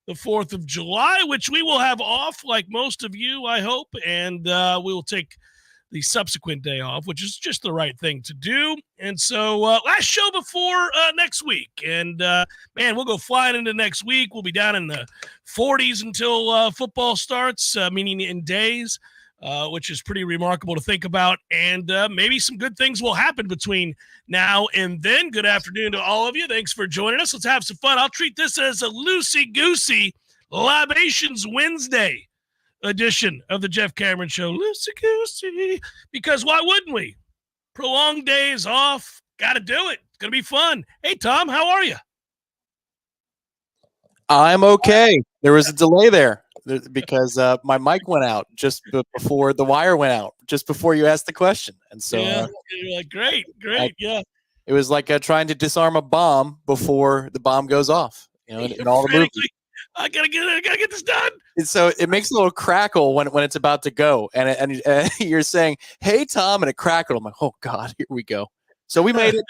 the 4th of July, which we will have off like most of you, I hope, and we will take the subsequent day off, which is just the right thing to do. And so last show before next week. And, man, we'll go flying into next week. We'll be down in the 40s until football starts, meaning in days, which is pretty remarkable to think about. And maybe some good things will happen between now and then. Good afternoon to all of you. Thanks for joining us. Let's have some fun. I'll treat this as a loosey-goosey Libations Wednesday edition of the Jeff Cameron Show. Loosey-goosey. Because why wouldn't we? Prolonged days off. Got to do it. It's going to be fun. Hey, Tom, how are you? I'm okay. There was a delay there because my mic went out just before the wire went out, just before you asked the question. And so you're like, great. Yeah. It was like trying to disarm a bomb before the bomb goes off, in all the movies. I gotta get this done. And so it makes a little crackle when it's about to go, and you're saying, "Hey, Tom," and it crackled. I'm like, "Oh God, here we go." So we made it.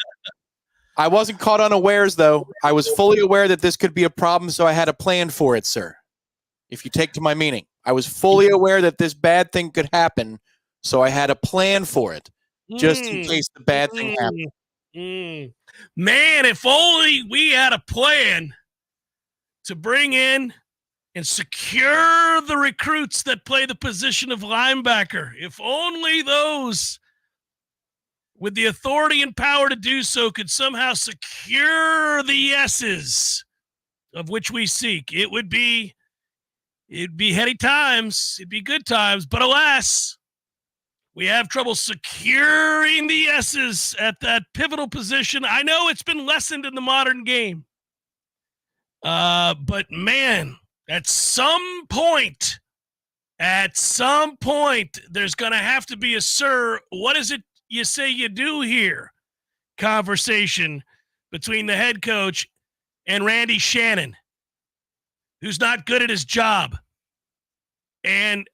I wasn't caught unawares, though. I was fully aware that this could be a problem, so I had a plan for it, sir. If you take to my meaning, I was fully aware that this bad thing could happen, so I had a plan for it, just in case the bad thing happened. Man, if only we had a plan to bring in and secure the recruits that play the position of linebacker. If only those with the authority and power to do so could somehow secure the yeses of which we seek. It'd be heady times. It'd be good times. But alas, we have trouble securing the yeses at that pivotal position. I know it's been lessened in the modern game. But man, at some point, there's going to have to be a sir, what is it you say you do here conversation between the head coach and Randy Shannon, who's not good at his job. And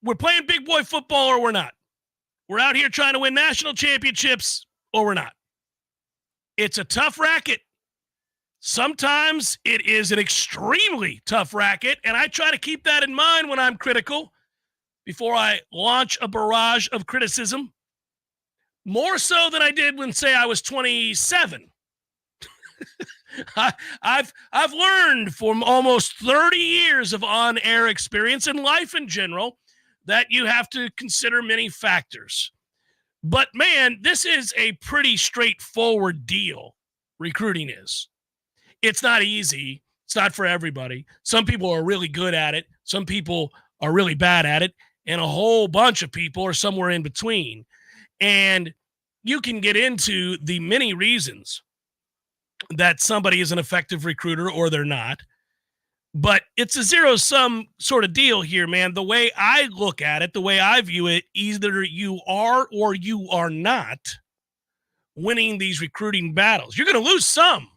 we're playing big boy football or we're not. We're out here trying to win national championships or we're not. It's a tough racket. Sometimes it is an extremely tough racket, and I try to keep that in mind when I'm critical before I launch a barrage of criticism, more so than I did when, say, I was 27. I've learned from almost 30 years of on-air experience in life in general that you have to consider many factors. But, man, this is a pretty straightforward deal, recruiting is. It's not easy. It's not for everybody. Some people are really good at it. Some people are really bad at it. And a whole bunch of people are somewhere in between. And you can get into the many reasons that somebody is an effective recruiter or they're not. But it's a zero-sum sort of deal here, man. The way I look at it, the way I view it, either you are or you are not winning these recruiting battles. You're going to lose some.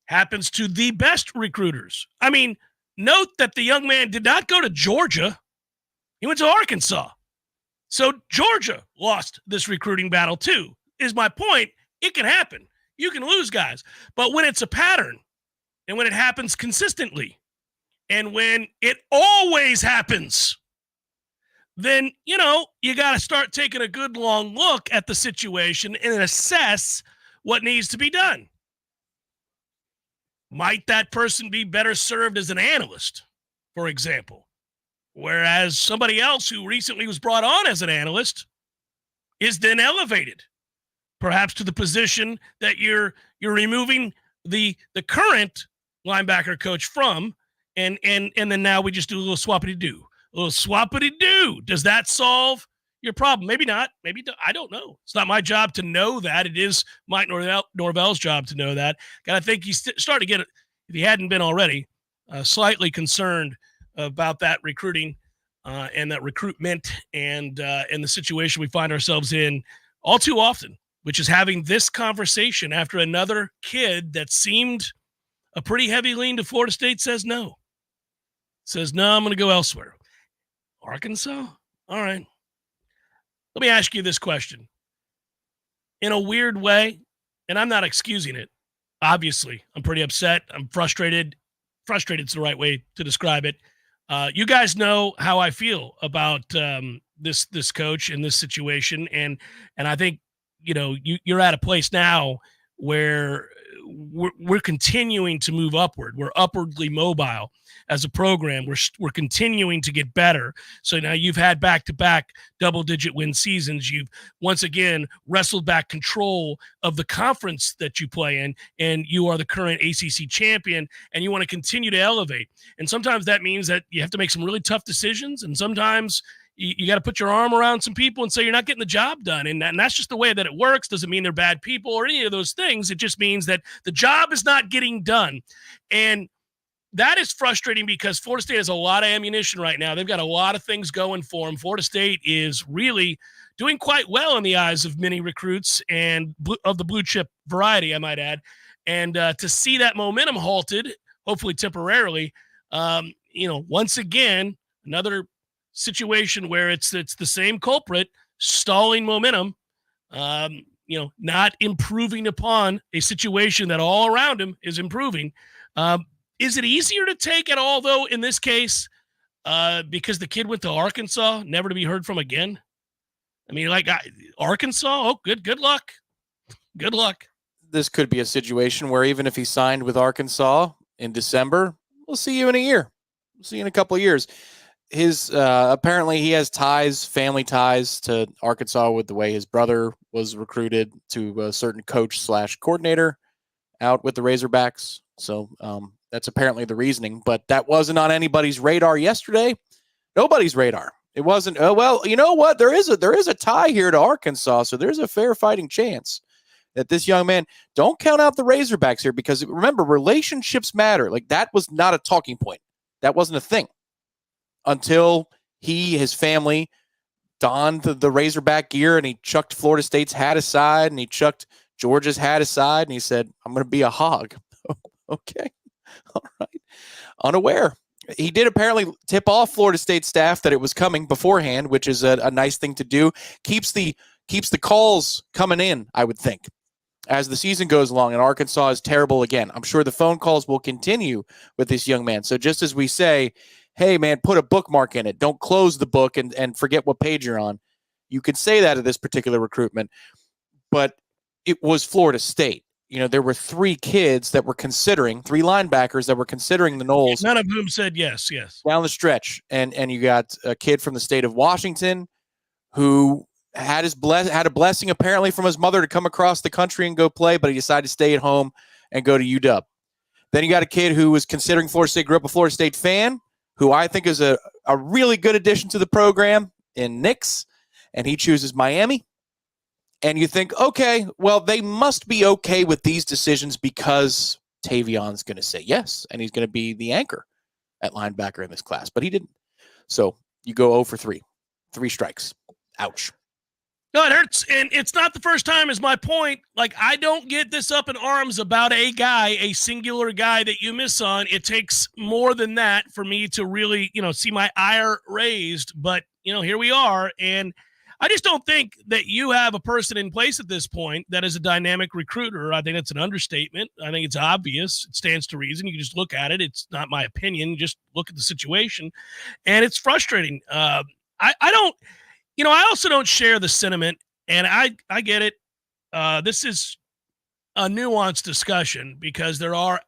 Happens to the best recruiters. I mean, note that the young man did not go to Georgia. He went to Arkansas. So Georgia lost this recruiting battle too, is my point. It can happen. You can lose guys. But when it's a pattern and when it happens consistently and when it always happens, then, you got to start taking a good long look at the situation and assess what needs to be done. Might that person be better served as an analyst, for example? Whereas somebody else who recently was brought on as an analyst is then elevated, perhaps to the position that you're removing the current linebacker coach from, and then now we just do a little swappity-doo. A little swappity-doo. Does that solve your problem? Maybe not. Maybe I don't know. It's not my job to know that. It is Mike Norvell's job to know that. And I think he's starting to get, if he hadn't been already, slightly concerned about that recruiting and that recruitment and the situation we find ourselves in all too often, which is having this conversation after another kid that seemed a pretty heavy lean to Florida State says no. Says, no, I'm going to go elsewhere. Arkansas? All right. Let me ask you this question. In a weird way, and I'm not excusing it, Obviously, I'm pretty upset. I'm frustrated. Frustrated's the right way to describe it. You guys know how I feel about this coach and this situation, and I think you're at a place now where we're continuing to move upward. We're upwardly mobile as a program. We're continuing to get better. So now you've had back-to-back double-digit win seasons. You've once again wrestled back control of the conference that you play in, and you are the current ACC champion, and you want to continue to elevate. And sometimes that means that you have to make some really tough decisions, and sometimes you got to put your arm around some people and say you're not getting the job done. And that's just the way that it works. Doesn't mean they're bad people or any of those things. It just means that the job is not getting done. And that is frustrating because Florida State has a lot of ammunition right now. They've got a lot of things going for them. Florida State is really doing quite well in the eyes of many recruits and of the blue chip variety, I might add. And to see that momentum halted, hopefully temporarily, once again, another situation where it's the same culprit stalling momentum, not improving upon a situation that all around him is improving. Is it easier to take at all, though, in this case, because the kid went to Arkansas, never to be heard from again? I mean, Arkansas, oh, good luck. Good luck. This could be a situation where even if he signed with Arkansas in December, we'll see you in a year. We'll see you in a couple of years. His apparently he has family ties to Arkansas with the way his brother was recruited to a certain coach / coordinator out with the Razorbacks. So that's apparently the reasoning, but that wasn't on anybody's radar yesterday. Nobody's radar. It wasn't. Oh well, you know what? There is a tie here to Arkansas, so there's a fair fighting chance that this young man. Don't count out the Razorbacks here because remember, relationships matter. Like that was not a talking point. That wasn't a thing until his family donned the Razorback gear and he chucked Florida State's hat aside and he chucked Georgia's hat aside and he said, "I'm going to be a hog." Okay. All right. Unaware. He did apparently tip off Florida State staff that it was coming beforehand, which is a nice thing to do. Keeps the calls coming in, I would think, as the season goes along and Arkansas is terrible again. I'm sure the phone calls will continue with this young man. So just as we say, hey, man, put a bookmark in it. Don't close the book and forget what page you're on. You could say that of this particular recruitment, but it was Florida State. There were three linebackers that were considering the Noles. None of whom said yes. Down the stretch. And you got a kid from the state of Washington who had a blessing apparently from his mother to come across the country and go play, but he decided to stay at home and go to UW. Then you got a kid who was considering Florida State, grew up a Florida State fan, who I think is a really good addition to the program in Nix, and he chooses Miami. And you think, okay, well, they must be okay with these decisions because Tavion's going to say yes, and he's going to be the anchor at linebacker in this class. But he didn't. So you go 0 for 3. 3 strikes. Ouch. No, it hurts. And it's not the first time is my point. Like, I don't get this up in arms about a singular guy that you miss on. It takes more than that for me to really, see my ire raised. But, here we are. And I just don't think that you have a person in place at this point that is a dynamic recruiter. I think that's an understatement. I think it's obvious. It stands to reason. You can just look at it. It's not my opinion. Just look at the situation. And it's frustrating. I don't, I also don't share the sentiment, and I get it. This is a nuanced discussion because there are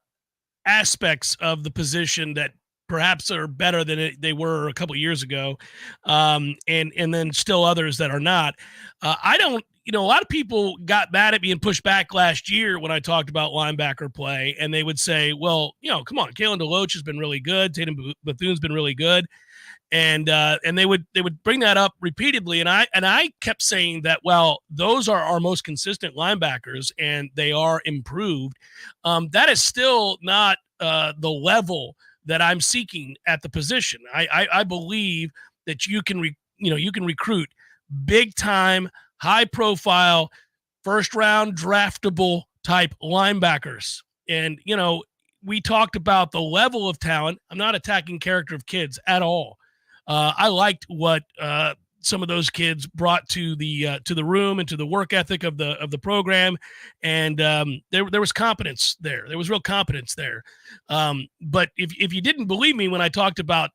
aspects of the position that perhaps are better than they were a couple of years ago, and then still others that are not. I don't, a lot of people got mad at me and pushed back last year when I talked about linebacker play, and they would say, well, come on, Kalen DeLoach has been really good. Tatum Bethune's been really good. And they would bring that up repeatedly. And I kept saying that, well, those are our most consistent linebackers and they are improved. That is still not the level that I'm seeking at the position. I believe that you can recruit big time, high profile, first round draftable type linebackers. And, we talked about the level of talent. I'm not attacking character of kids at all. I liked what some of those kids brought to the room and to the work ethic of the program, and there was competence there. There was real competence there. But if you didn't believe me when I talked about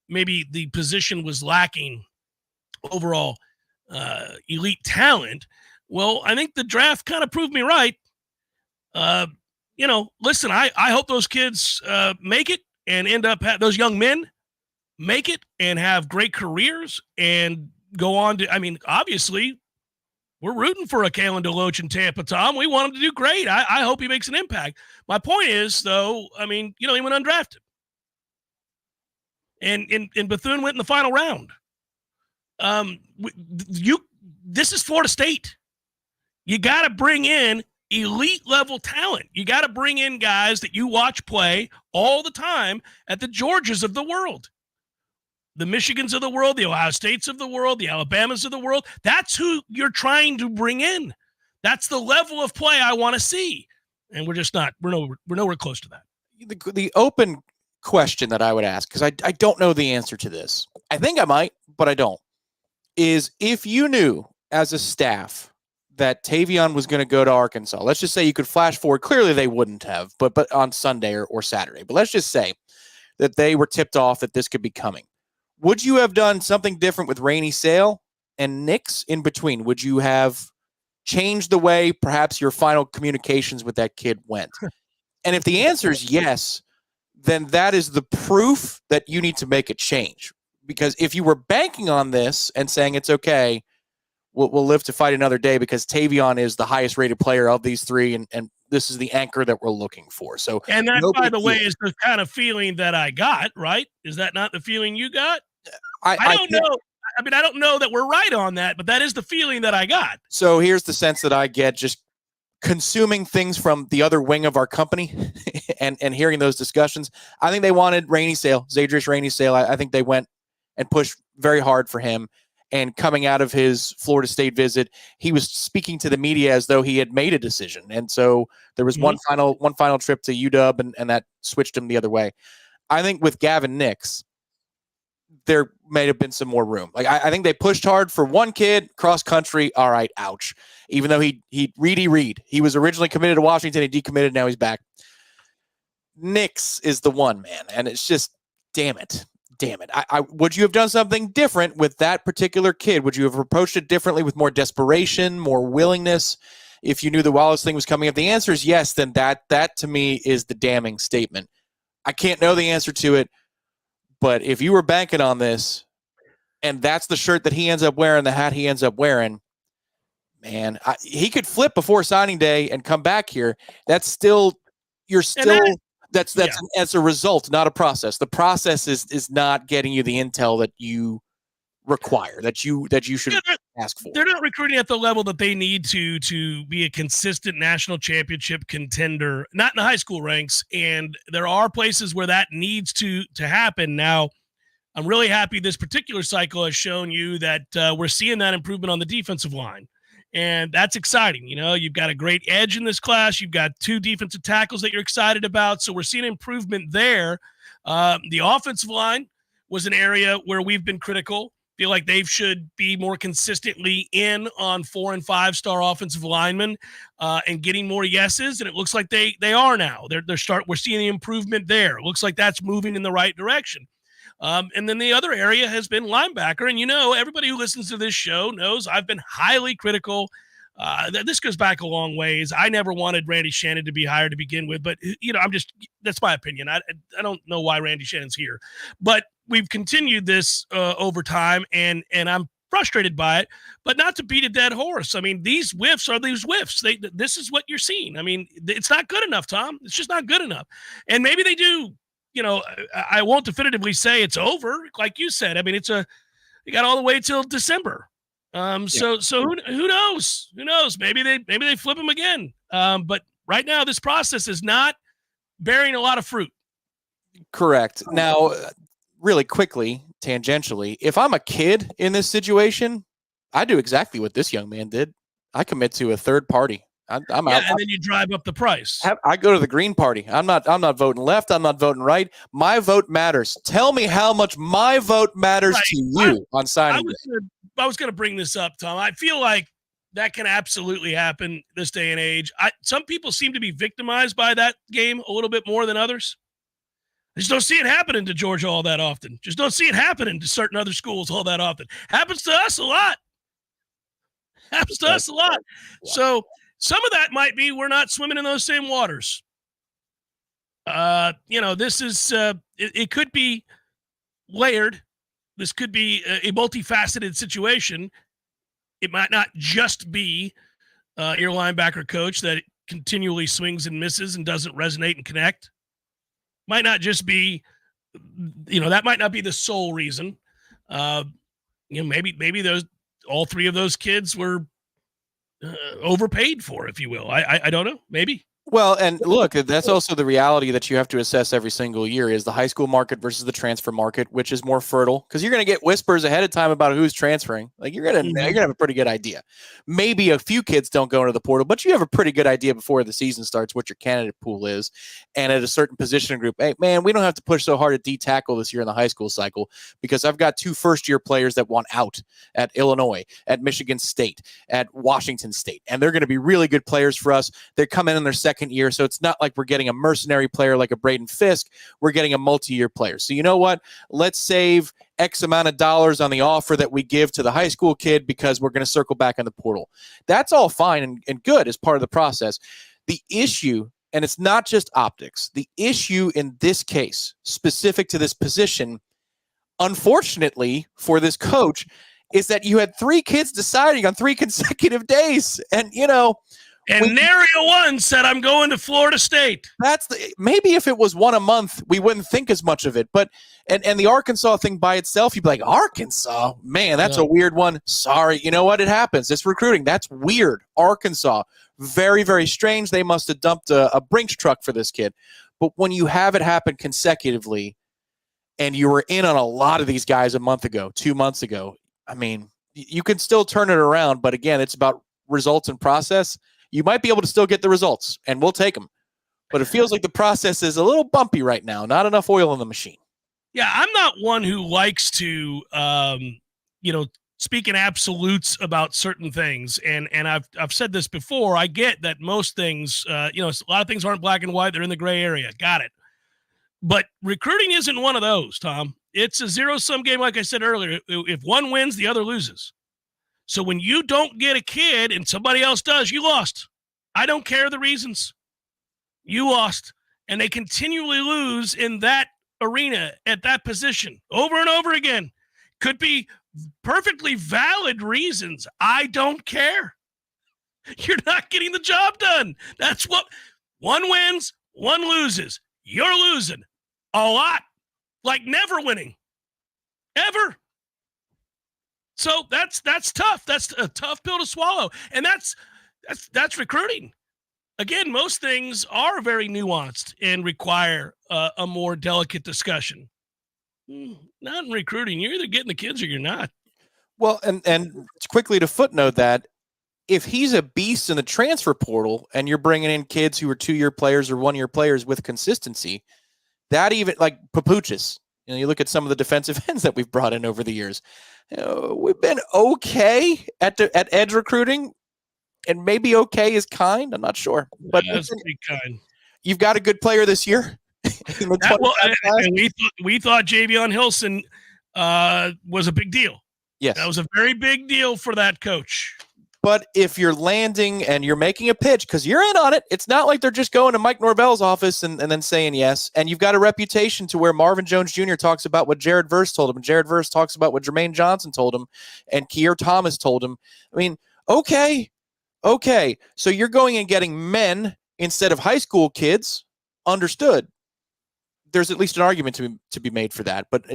maybe the position was lacking overall elite talent, well, I think the draft kind of proved me right. Listen, I hope those kids make it and end up those young men make it and have great careers and go on to, I mean, obviously we're rooting for a Kalen DeLoach in Tampa, Tom. We want him to do great. I hope he makes an impact. My point is, though, I mean, he went undrafted. And Bethune went in the final round. This is Florida State. You got to bring in elite level talent. You got to bring in guys that you watch play all the time at the Georgias of the world, the Michigans of the world, the Ohio States of the world, the Alabamas of the world. That's who you're trying to bring in. That's the level of play I want to see. And we're just not. We're nowhere close to that. The open question that I would ask, because I don't know the answer to this. I think I might, but I don't, is if you knew as a staff that Tavion was going to go to Arkansas, let's just say you could flash forward. Clearly they wouldn't have, but on Sunday or Saturday. But let's just say that they were tipped off that this could be coming. Would you have done something different with Rainey Sale and Nix in between? Would you have changed the way perhaps your final communications with that kid went? And if the answer is yes, then that is the proof that you need to make a change. Because if you were banking on this and saying it's okay, we'll live to fight another day because Tavion is the highest rated player of these three, and this is the anchor that we're looking for. So, and that, by the way, is the kind of feeling that I got, right? Is that not the feeling you got? I don't know. I mean, I don't know that we're right on that, but that is the feeling that I got. So here's the sense that I get just consuming things from the other wing of our company and hearing those discussions. I think they wanted Rainey Sale, Zadrius Rainey Sale. I think they went and pushed very hard for him. And coming out of his Florida State visit, he was speaking to the media as though he had made a decision. And so there was one final trip to UW, and that switched him the other way. I think with Gavin Nix, there may have been some more room. Like I think they pushed hard for one kid, cross country. All right, ouch. Even though he he was originally committed to Washington, he decommitted, now he's back. Nix is the one, man, and it's just damn it. I would you have done something different with that particular kid? Would you have approached it differently with more desperation, more willingness? If you knew the Wallace thing was coming up, the answer is yes. Then that to me is the damning statement. I can't know the answer to it. But if you were banking on this, and that's the shirt that he ends up wearing, the hat he ends up wearing, man, he could flip before signing day and come back here. That's a result, not a process. The process is not getting you the intel that you require, that you should ask for. They're not recruiting at the level that they need to be a consistent national championship contender, not in the high school ranks. And there are places where that needs to happen. Now, I'm really happy this particular cycle has shown you that we're seeing that improvement on the defensive line. And that's exciting. You've got a great edge in this class. You've got 2 defensive tackles that you're excited about. So we're seeing improvement there. The offensive line was an area where we've been critical. Feel like they should be more consistently in on 4- and 5-star offensive linemen and getting more yeses. And it looks like they are now. We're seeing the improvement there. It looks like that's moving in the right direction. And then the other area has been linebacker. And, everybody who listens to this show knows I've been highly critical. This goes back a long ways. I never wanted Randy Shannon to be hired to begin with, but, that's my opinion. I don't know why Randy Shannon's here, but we've continued this over time, and I'm frustrated by it, but not to beat a dead horse. I mean, these whiffs are these whiffs. This is what you're seeing. I mean, it's not good enough, Tom. It's just not good enough. And maybe they do. I won't definitively say it's over, like you said. I mean, you got all the way till December. So who knows? Who knows? Maybe they flip him again. But right now, this process is not bearing a lot of fruit. Correct. Now, really quickly, tangentially, if I'm a kid in this situation, I do exactly what this young man did. I commit to a third party. I'm out. And then you drive up the price. I go to the Green Party. I'm not voting left. I'm not voting right. My vote matters. Tell me how much my vote matters to you on signing day. was going to bring this up, Tom. I feel like that can absolutely happen this day and age. Some people seem to be victimized by that game a little bit more than others. I just don't see it happening to Georgia all that often. Just don't see it happening to certain other schools all that often. Happens to us a lot. Happens to us a lot. So some of that might be we're not swimming in those same waters. This is it could be layered. This could be a multifaceted situation. It might not just be your linebacker coach that continually swings and misses and doesn't resonate and connect. Might not just be, that might not be the sole reason. Maybe all three of those kids were overpaid for, if you will. I don't know. Maybe. Well, and look, that's also the reality that you have to assess every single year is the high school market versus the transfer market, which is more fertile because you're going to get whispers ahead of time about who's transferring. Like you're going to have a pretty good idea. Maybe a few kids don't go into the portal, but you have a pretty good idea before the season starts what your candidate pool is. And at a certain position group, hey, man, we don't have to push so hard at D-tackle this year in the high school cycle because I've got 2 first-year players that want out at Illinois, at Michigan State, at Washington State. And they're going to be really good players for us. They're coming in their second year, so it's not like we're getting a mercenary player like a Braden Fisk. We're getting a multi-year player. So you know what? Let's save X amount of dollars on the offer that we give to the high school kid because we're going to circle back in the portal. That's all fine and good as part of the process. The issue, and it's not just optics, the issue in this case, specific to this position, unfortunately for this coach, is that you had 3 kids deciding on 3 consecutive days. And, and Narea 1 said, I'm going to Florida State. Maybe if it was 1 a month, we wouldn't think as much of it. But and the Arkansas thing by itself, you'd be like, Arkansas? Man, that's a weird one. Sorry. You know what? It happens. It's recruiting. That's weird. Arkansas. Very, very strange. They must have dumped a Brinks truck for this kid. But when you have it happen consecutively and you were in on a lot of these guys a month ago, 2 months ago, I mean, you can still turn it around. But again, it's about results and process. You might be able to still get the results, and we'll take them. But it feels like the process is a little bumpy right now. Not enough oil in the machine. Yeah, I'm not one who likes to, speak in absolutes about certain things. And I've said this before. I get that most things, a lot of things aren't black and white. They're in the gray area. Got it. But recruiting isn't one of those, Tom. It's a zero-sum game, like I said earlier. If one wins, the other loses. So when you don't get a kid and somebody else does, you lost. I don't care the reasons. You lost. And they continually lose in that arena at that position over and over again. Could be perfectly valid reasons. I don't care. You're not getting the job done. That's what one wins, one loses. You're losing a lot. Like never winning. Ever. So that's tough. That's a tough pill to swallow. And that's recruiting. Again, most things are very nuanced and require a more delicate discussion. Not in recruiting. You're either getting the kids or you're not. Well, and quickly to footnote that, if he's a beast in the transfer portal and you're bringing in kids who are 2-year players or 1-year players with consistency, that even like Papuchis, you look at some of the defensive ends that we've brought in over the years. We've been okay at edge recruiting, and maybe okay is kind. I'm not sure, but that's pretty kind. You've got a good player this year. And we thought Javion Hilson was a big deal. Yes, that was a very big deal for that coach. But if you're landing and you're making a pitch because you're in on it, it's not like they're just going to Mike Norvell's office and then saying yes. And you've got a reputation to where Marvin Jones Jr. talks about what Jared Verse told him, and Jared Verse talks about what Jermaine Johnson told him, and Keir Thomas told him. I mean, okay. So you're going and getting men instead of high school kids. Understood. There's at least an argument to be made for that. But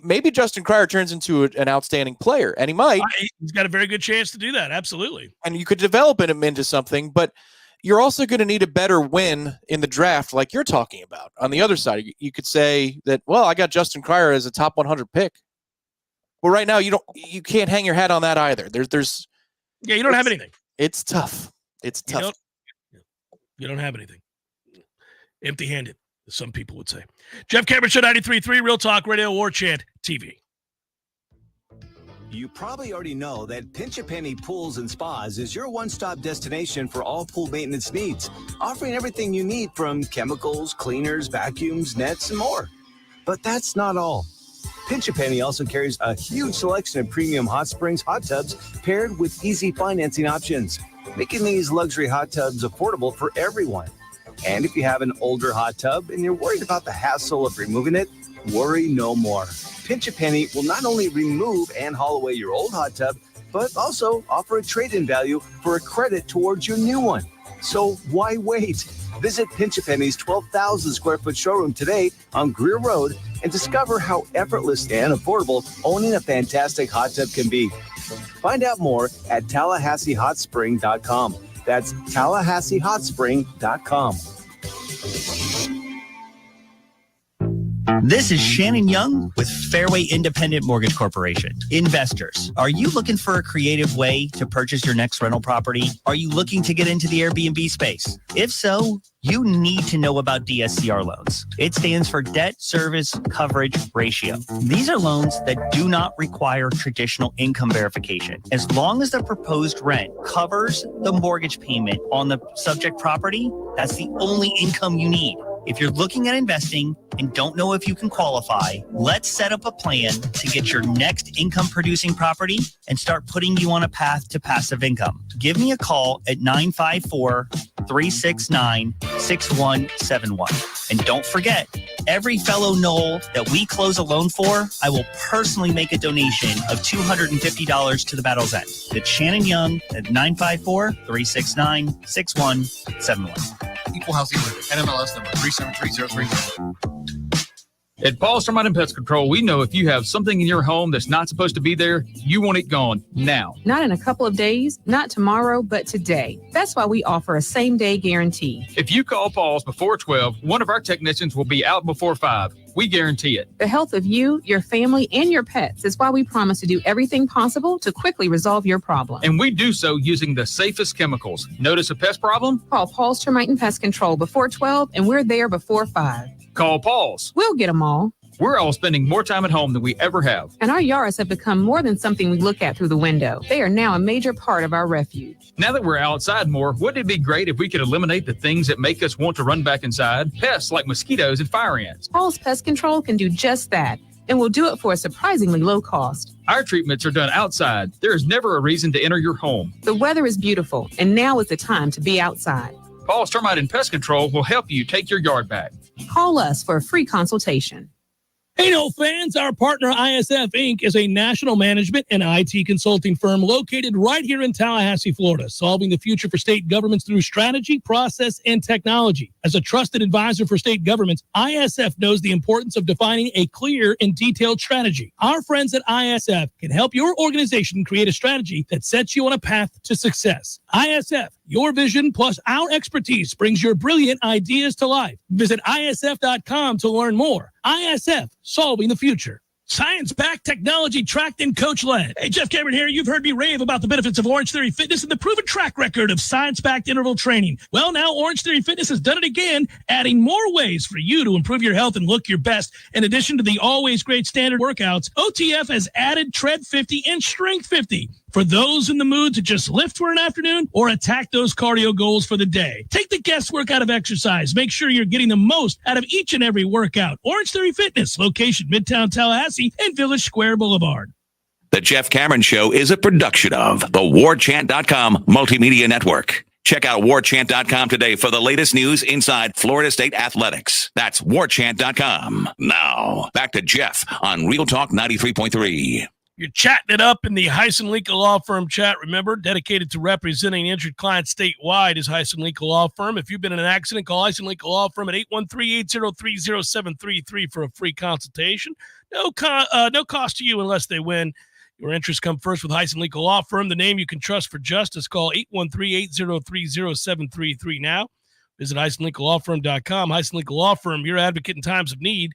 maybe Justin Cryer turns into an outstanding player, and he might. He's got a very good chance to do that, absolutely. And you could develop him into something, but you're also going to need a better win in the draft like you're talking about. On the other side, you could say that, well, I got Justin Cryer as a top 100 pick. Well, right now, you can't hang your hat on that either. You don't have anything. It's tough. You don't have anything. Empty-handed, as some people would say. Jeff Cameron Show 93.3, Real Talk Radio, Warchant TV. You probably already know that Pinch a Penny Pools and Spas is your one-stop destination for all pool maintenance needs, offering everything you need from chemicals, cleaners, vacuums, nets, and more. But that's not all. Pinch a Penny also carries a huge selection of premium hot springs hot tubs paired with easy financing options, making these luxury hot tubs affordable for everyone. And if you have an older hot tub and you're worried about the hassle of removing it, worry no more. Pinch a Penny will not only remove and haul away your old hot tub, but also offer a trade-in value for a credit towards your new one. So why wait? Visit Pinch a Penny's 12,000 square foot showroom today on Greer Road and discover how effortless and affordable owning a fantastic hot tub can be. Find out more at TallahasseeHotSpring.com. That's TallahasseeHotSpring.com. This is Shannon Young with Fairway Independent Mortgage Corporation. Investors, are you looking for a creative way to purchase your next rental property? Are you looking to get into the Airbnb space? If so, you need to know about DSCR loans. It stands for Debt Service Coverage Ratio. These are loans that do not require traditional income verification. As long as the proposed rent covers the mortgage payment on the subject property, that's the only income you need. If you're looking at investing and don't know if you can qualify, let's set up a plan to get your next income producing property and start putting you on a path to passive income. Give me a call at 954-369-6171. And don't forget, every fellow Knoll that we close a loan for, I will personally make a donation of $250 to the Battle's End. It's Shannon Young at 954-369-6171. Equal housing lender. NMLS number 373030. At Paul's Termite and Pest Control, we know if you have something in your home that's not supposed to be there, you want it gone now. Not in a couple of days, not tomorrow, but today. That's why we offer a same-day guarantee. If you call Paul's before 12, one of our technicians will be out before 5. We guarantee it. The health of you, your family, and your pets is why we promise to do everything possible to quickly resolve your problem. And we do so using the safest chemicals. Notice a pest problem? Call Paul's Termite and Pest Control before 12, and we're there before 5. Call Paul's. We'll get them all. We're all spending more time at home than we ever have. And our yards have become more than something we look at through the window. They are now a major part of our refuge. Now that we're outside more, wouldn't it be great if we could eliminate the things that make us want to run back inside? Pests like mosquitoes and fire ants. Paul's Pest Control can do just that, and we'll do it for a surprisingly low cost. Our treatments are done outside. There is never a reason to enter your home. The weather is beautiful, and now is the time to be outside. Paul's Termite and Pest Control will help you take your yard back. Call us for a free consultation. Hey, no fans, our partner ISF Inc. is a national management and IT consulting firm located right here in Tallahassee, Florida, solving the future for state governments through strategy, process, and technology. As a trusted advisor for state governments, ISF knows the importance of defining a clear and detailed strategy. Our friends at ISF can help your organization create a strategy that sets you on a path to success. ISF, your vision plus our expertise brings your brilliant ideas to life. Visit ISF.com to learn more. ISF, solving the future. Science-backed, technology-tracked, and coach-led. Hey, Jeff Cameron here. You've heard me rave about the benefits of Orange Theory Fitness and the proven track record of science-backed interval training. Well, now Orange Theory Fitness has done it again, adding more ways for you to improve your health and look your best. In addition to the always great standard workouts, OTF has added Tread 50 and Strength 50 for those in the mood to just lift for an afternoon or attack those cardio goals for the day. Take the guesswork out of exercise. Make sure you're getting the most out of each and every workout. Orange Theory Fitness, location Midtown Tallahassee and Village Square Boulevard. The Jeff Cameron Show is a production of the Warchant.com Multimedia Network. Check out Warchant.com today for the latest news inside Florida State athletics. That's Warchant.com. Now, back to Jeff on Real Talk 93.3. You're chatting it up in the Heisen Legal Law Firm chat. Remember, dedicated to representing injured clients statewide is Heisen Legal Law Firm. If you've been in an accident, call Heisen Legal Law Firm at 813-803-0733 for a free consultation. No cost to you unless they win. Your interests come first with Heisen Legal Law Firm, the name you can trust for justice. Call 813-803-0733 now. Visit HeisenLegalLawFirm.com. Heisen Legal Law Firm, your advocate in times of need.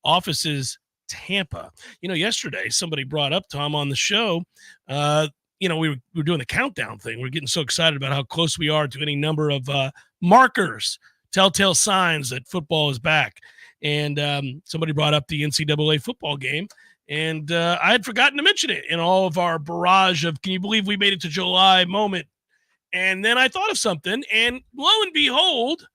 Offices Tampa. You know, yesterday somebody brought up, Tom, on the show, we were doing the countdown thing. We're getting so excited about how close we are to any number of markers, telltale signs that football is back. And somebody brought up the NCAA football game. And I had forgotten to mention it in all of our barrage of, can you believe we made it to July moment? And then I thought of something, and lo and behold,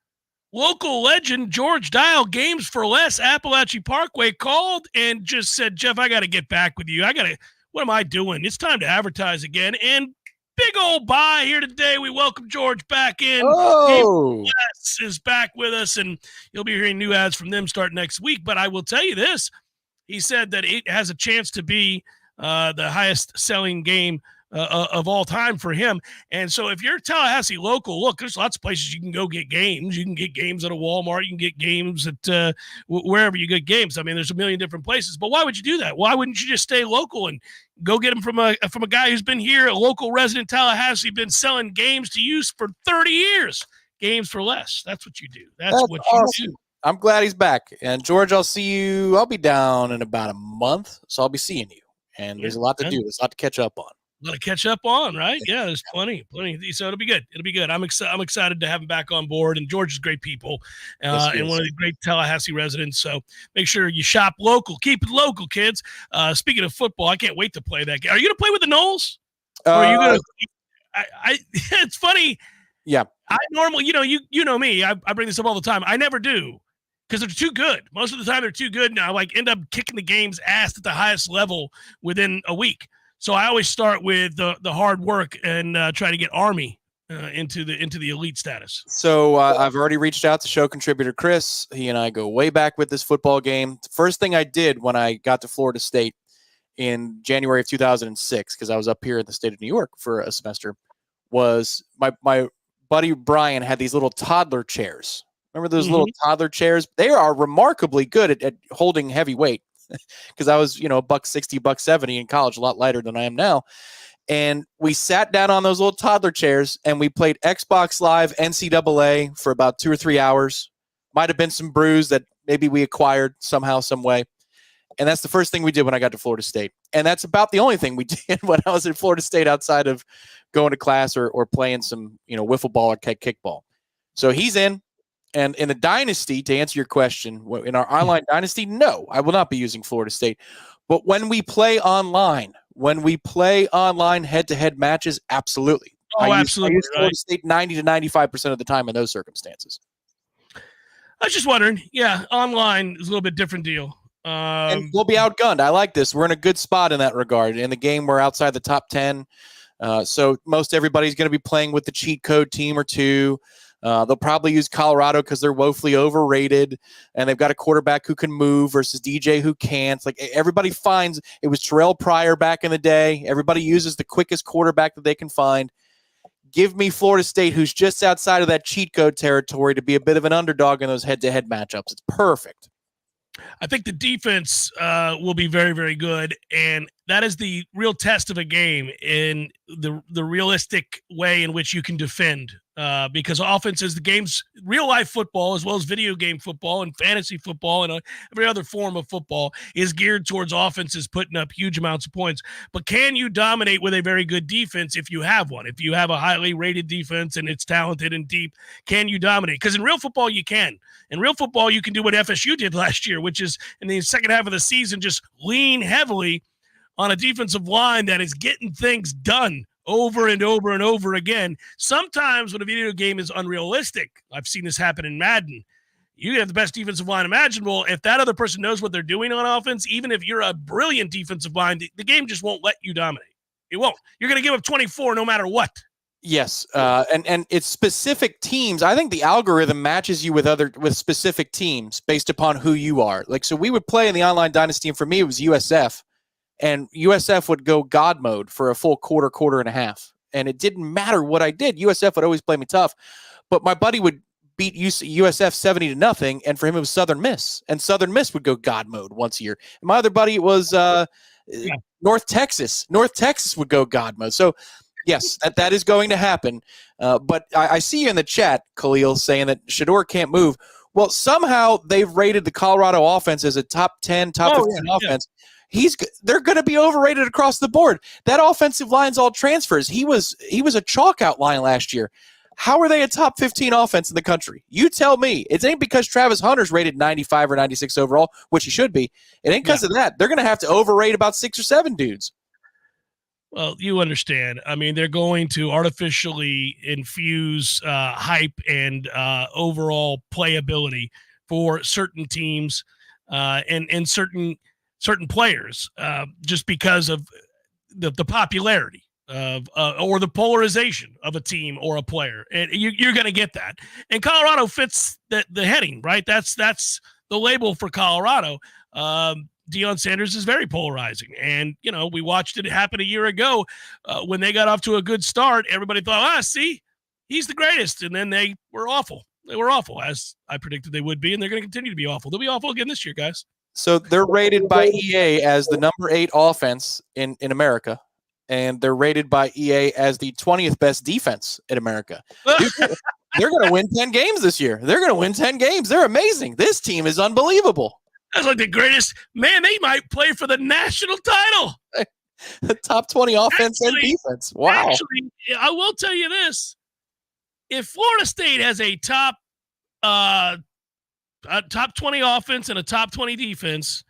local legend George Dial, Games for Less, Appalachian Parkway, called and just said, Jeff, I got to get back with you. What am I doing? It's time to advertise again. And big old bye here today. We welcome George back in. Oh, Yes, is back with us, and you'll be hearing new ads from them start next week. But I will tell you this. He said that it has a chance to be the highest selling game of all time for him. And so if you're Tallahassee local, look, there's lots of places you can go get games. You can get games at a Walmart. You can get games at wherever you get games. I mean, there's a million different places. But why would you do that? Why wouldn't you just stay local and go get them from a guy who's been here, a local resident Tallahassee, been selling games to you for 30 years? Games for Less. That's what you do. That's what awesome. you do. I'm glad he's back. And George, I'll see you. I'll be down in about a month, so I'll be seeing you. And there's a lot to do. There's a lot to catch up on. A lot to catch up on, right? Yeah, there's plenty. So it'll be good. It'll be good. I'm excited to have him back on board. And George is great people, and one of the great Tallahassee residents. So make sure you shop local. Keep it local, kids. Speaking of football, I can't wait to play that game. Are you going to play with the Noles? Or are you going to? It's funny. Yeah. I normally, you know me. I bring this up all the time. I never do. Because they're too good. Most of the time, they're too good. And I end up kicking the game's ass at the highest level within a week. So I always start with the hard work and try to get Army into the elite status. So I've already reached out to show contributor Chris. He and I go way back with this football game. The first thing I did when I got to Florida State in January of 2006, because I was up here in the state of New York for a semester, was my buddy Brian had these little toddler chairs. Remember those little toddler chairs? They are remarkably good at holding heavy weight, because I was, $160, $170 in college, a lot lighter than I am now. And we sat down on those little toddler chairs and we played Xbox Live NCAA for about 2 or 3 hours. Might have been some brews that maybe we acquired somehow, some way. And that's the first thing we did when I got to Florida State. And that's about the only thing we did when I was at Florida State outside of going to class or playing some, wiffle ball or kickball. So he's in. And in a dynasty, to answer your question, in our online dynasty, no, I will not be using Florida State. But when we play online head-to-head matches, absolutely. Absolutely. I use Florida State 90 to 95% of the time in those circumstances. I was just wondering. Yeah, online is a little bit different deal. And we'll be outgunned. I like this. We're in a good spot in that regard. In the game, we're outside the top 10. So most everybody's going to be playing with the cheat code team or two. They'll probably use Colorado because they're woefully overrated, and they've got a quarterback who can move versus DJ who can't. Like, everybody finds it was Terrell Pryor back in the day. Everybody uses the quickest quarterback that they can find. Give me Florida State, who's just outside of that cheat code territory, to be a bit of an underdog in those head-to-head matchups. It's perfect. I think the defense will be very, very good, and that is the real test of a game in the realistic way in which you can defend. Because offense is the game's real life football, as well as video game football and fantasy football and every other form of football is geared towards offenses putting up huge amounts of points. But can you dominate with a very good defense if you have one? If you have a highly rated defense and it's talented and deep, can you dominate? Because in real football, you can. In real football, you can do what FSU did last year, which is in the second half of the season, just lean heavily on a defensive line that is getting things done over and over and over again. Sometimes when a video game is unrealistic, I've seen this happen in Madden, you have the best defensive line imaginable. If that other person knows what they're doing on offense, even if you're a brilliant defensive line, the game just won't let you dominate. It won't. You're going to give up 24 no matter what. Yes, and it's specific teams. I think the algorithm matches you with specific teams based upon who you are. Like, so we would play in the online dynasty, and for me, it was USF. And USF would go God mode for a full quarter and a half. And it didn't matter what I did. USF would always play me tough. But my buddy would beat USF 70-0, and for him it was Southern Miss. And Southern Miss would go God mode once a year. And my other buddy was North Texas. North Texas would go God mode. So, yes, that is going to happen. But I see you in the chat, Khalil, saying that Shedeur can't move. Well, somehow they've rated the Colorado offense as a top 10, top 15 offense. Yeah. They're going to be overrated across the board. That offensive line's all transfers. He was a chalk out line last year. How are they a top 15 offense in the country? You tell me. It ain't because Travis Hunter's rated 95 or 96 overall, which he should be. It ain't because of that. They're going to have to overrate about 6 or 7 dudes. Well, you understand. I mean, they're going to artificially infuse hype and overall playability for certain teams and certain players just because of the popularity of or the polarization of a team or a player, and you're going to get that. And Colorado fits the heading, right? That's the label for Colorado. Deion Sanders is very polarizing, and we watched it happen a year ago when they got off to a good start. Everybody thought, see, he's the greatest, and then they were awful. They were awful, as I predicted they would be, and they're going to continue to be awful. They'll be awful again this year, guys. So they're rated by EA as the number 8 offense in America, and they're rated by EA as the 20th best defense in America. Dude, they're going to win 10 games this year. They're going to win 10 games. They're amazing. This team is unbelievable. That's like the greatest. Man, they might play for the national title. The top 20 offense and defense. Wow. Actually, I will tell you this. If Florida State has a top 20 offense and a top 20 defense,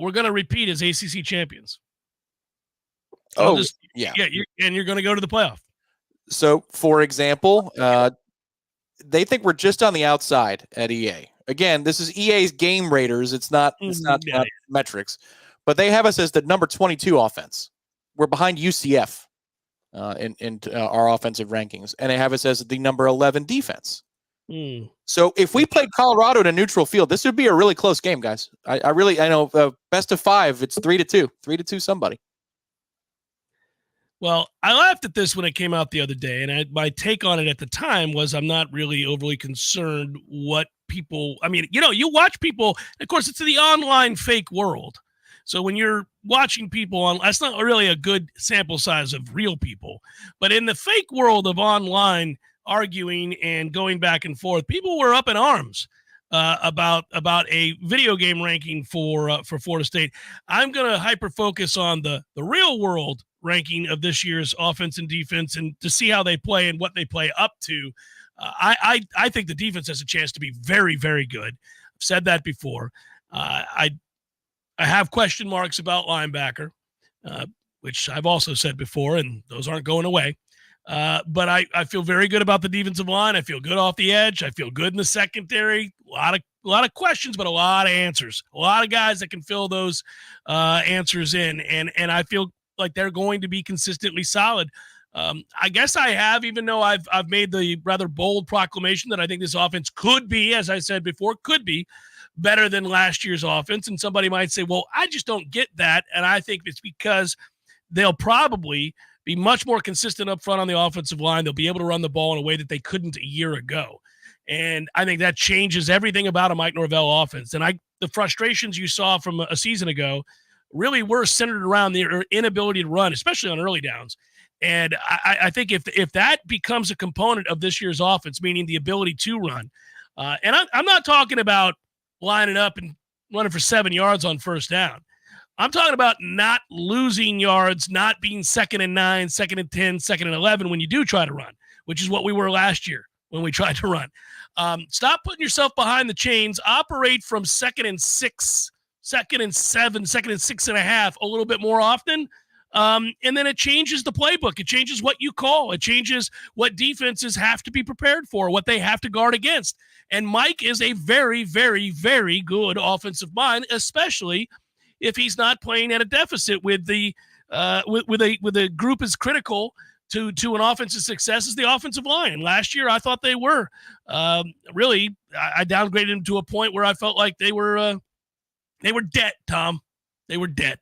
we're going to repeat as ACC champions. You're going to go to the playoff. So, for example, they think we're just on the outside at EA. Again, this is EA's game raters. It's not metrics, but they have us as the number 22 offense. We're behind UCF in our offensive rankings, and they have us as the number 11 defense. So if we played Colorado in a neutral field, this would be a really close game, guys. I know best of 5, it's 3-2, 3-2 somebody. Well, I laughed at this when it came out the other day, and my take on it at the time was I'm not really overly concerned what people – I mean, you watch people – of course, it's the online fake world. So when you're watching people that's not really a good sample size of real people. But in the fake world of online arguing and going back and forth, people were up in arms about a video game ranking for Florida State. I'm going to hyper-focus on the real world ranking of this year's offense and defense and to see how they play and what they play up to. I think the defense has a chance to be very, very good. I've said that before. I have question marks about linebacker, which I've also said before, and those aren't going away. But I feel very good about the defensive line. I feel good off the edge. I feel good in the secondary. A lot of questions, but a lot of answers. A lot of guys that can fill those answers in, and I feel like they're going to be consistently solid. I guess I have, even though I've made the rather bold proclamation that I think this offense could be, as I said before, could be better than last year's offense. And somebody might say, well, I just don't get that. And I think it's because they'll probably be much more consistent up front on the offensive line. They'll be able to run the ball in a way that they couldn't a year ago. And I think that changes everything about a Mike Norvell offense. And the frustrations you saw from a season ago really were centered around their inability to run, especially on early downs. And I think if that becomes a component of this year's offense, meaning the ability to run, and I'm not talking about lining up and running for 7 yards on first down. I'm talking about not losing yards, not being 2nd and 9, 2nd and 10, 2nd and 11 when you do try to run, which is what we were last year when we tried to run. Stop putting yourself behind the chains. Operate from 2nd and 6, 2nd and 7, 2nd and 6.5 a little bit more often. And then it changes the playbook. It changes what you call. It changes what defenses have to be prepared for, what they have to guard against. And Mike is a very, very, very good offensive mind, especially if he's not playing at a deficit with the with a group as critical to an offensive success as the offensive line. And last year, I thought they were really. I downgraded them to a point where I felt like they were dead. Tom, they were dead.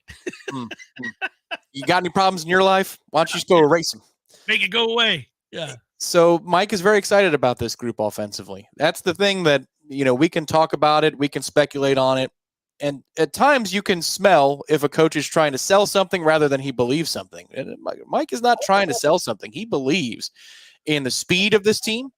You got any problems in your life? Why don't you just go erase them? Make it go away. Yeah. So Mike is very excited about this group offensively. That's the thing that, we can talk about it. We can speculate on it. And at times you can smell if a coach is trying to sell something rather than he believes something. And Mike is not trying to sell something. He believes in the speed of this team.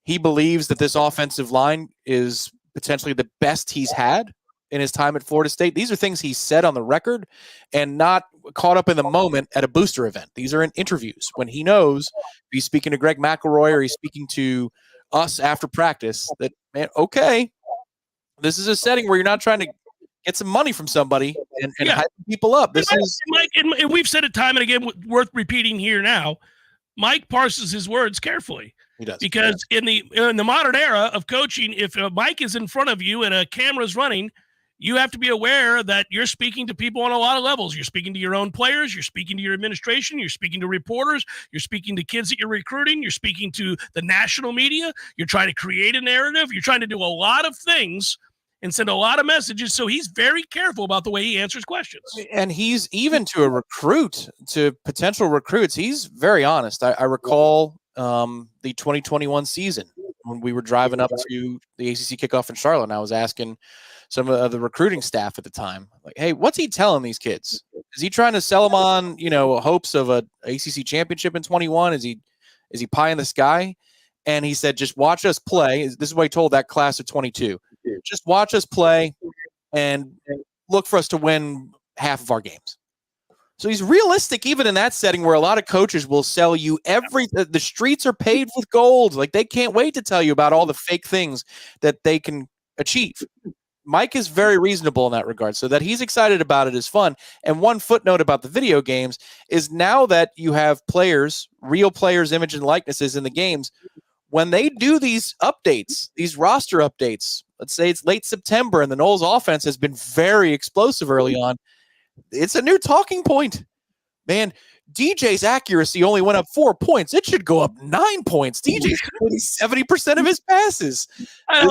He believes that this offensive line is potentially the best he's had in his time at Florida State. These are things he said on the record and not caught up in the moment at a booster event. These are in interviews when he knows if he's speaking to Greg McElroy or he's speaking to us after practice that, man, okay, this is a setting where you're not trying to get some money from somebody and hype people up. This is Mike, and we've said it time and again, worth repeating here now. Mike parses his words carefully. He does. Because in the modern era of coaching, if a mic is in front of you and a camera's running, you have to be aware that you're speaking to people on a lot of levels. You're speaking to your own players. You're speaking to your administration. You're speaking to reporters. You're speaking to kids that you're recruiting. You're speaking to the national media. You're trying to create a narrative. You're trying to do a lot of things and send a lot of messages. So he's very careful about the way he answers questions. And he's even to potential recruits, he's very honest. I recall the 2021 season when we were driving up to the ACC kickoff in Charlotte, and I was asking some of the recruiting staff at the time, like, hey, what's he telling these kids? Is he trying to sell them on, hopes of a ACC championship in 21? Is he pie in the sky? And he said, just watch us play. This is what he told that class of 22. Just watch us play and look for us to win half of our games. So he's realistic even in that setting where a lot of coaches will sell you the streets are paved with gold. Like they can't wait to tell you about all the fake things that they can achieve. Mike is very reasonable in that regard, so that he's excited about it is fun. And one footnote about the video games is now that you have players, real players' image and likenesses in the games, when they do these updates, these roster updates, let's say it's late September and the Noles offense has been very explosive early on, it's a new talking point. Man, DJ's accuracy only went up 4 points. It should go up 9 points. DJ's 70% of his passes. I'm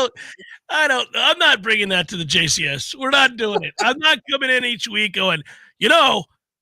not bringing that to the JCS. We're not doing it. I'm not coming in each week going,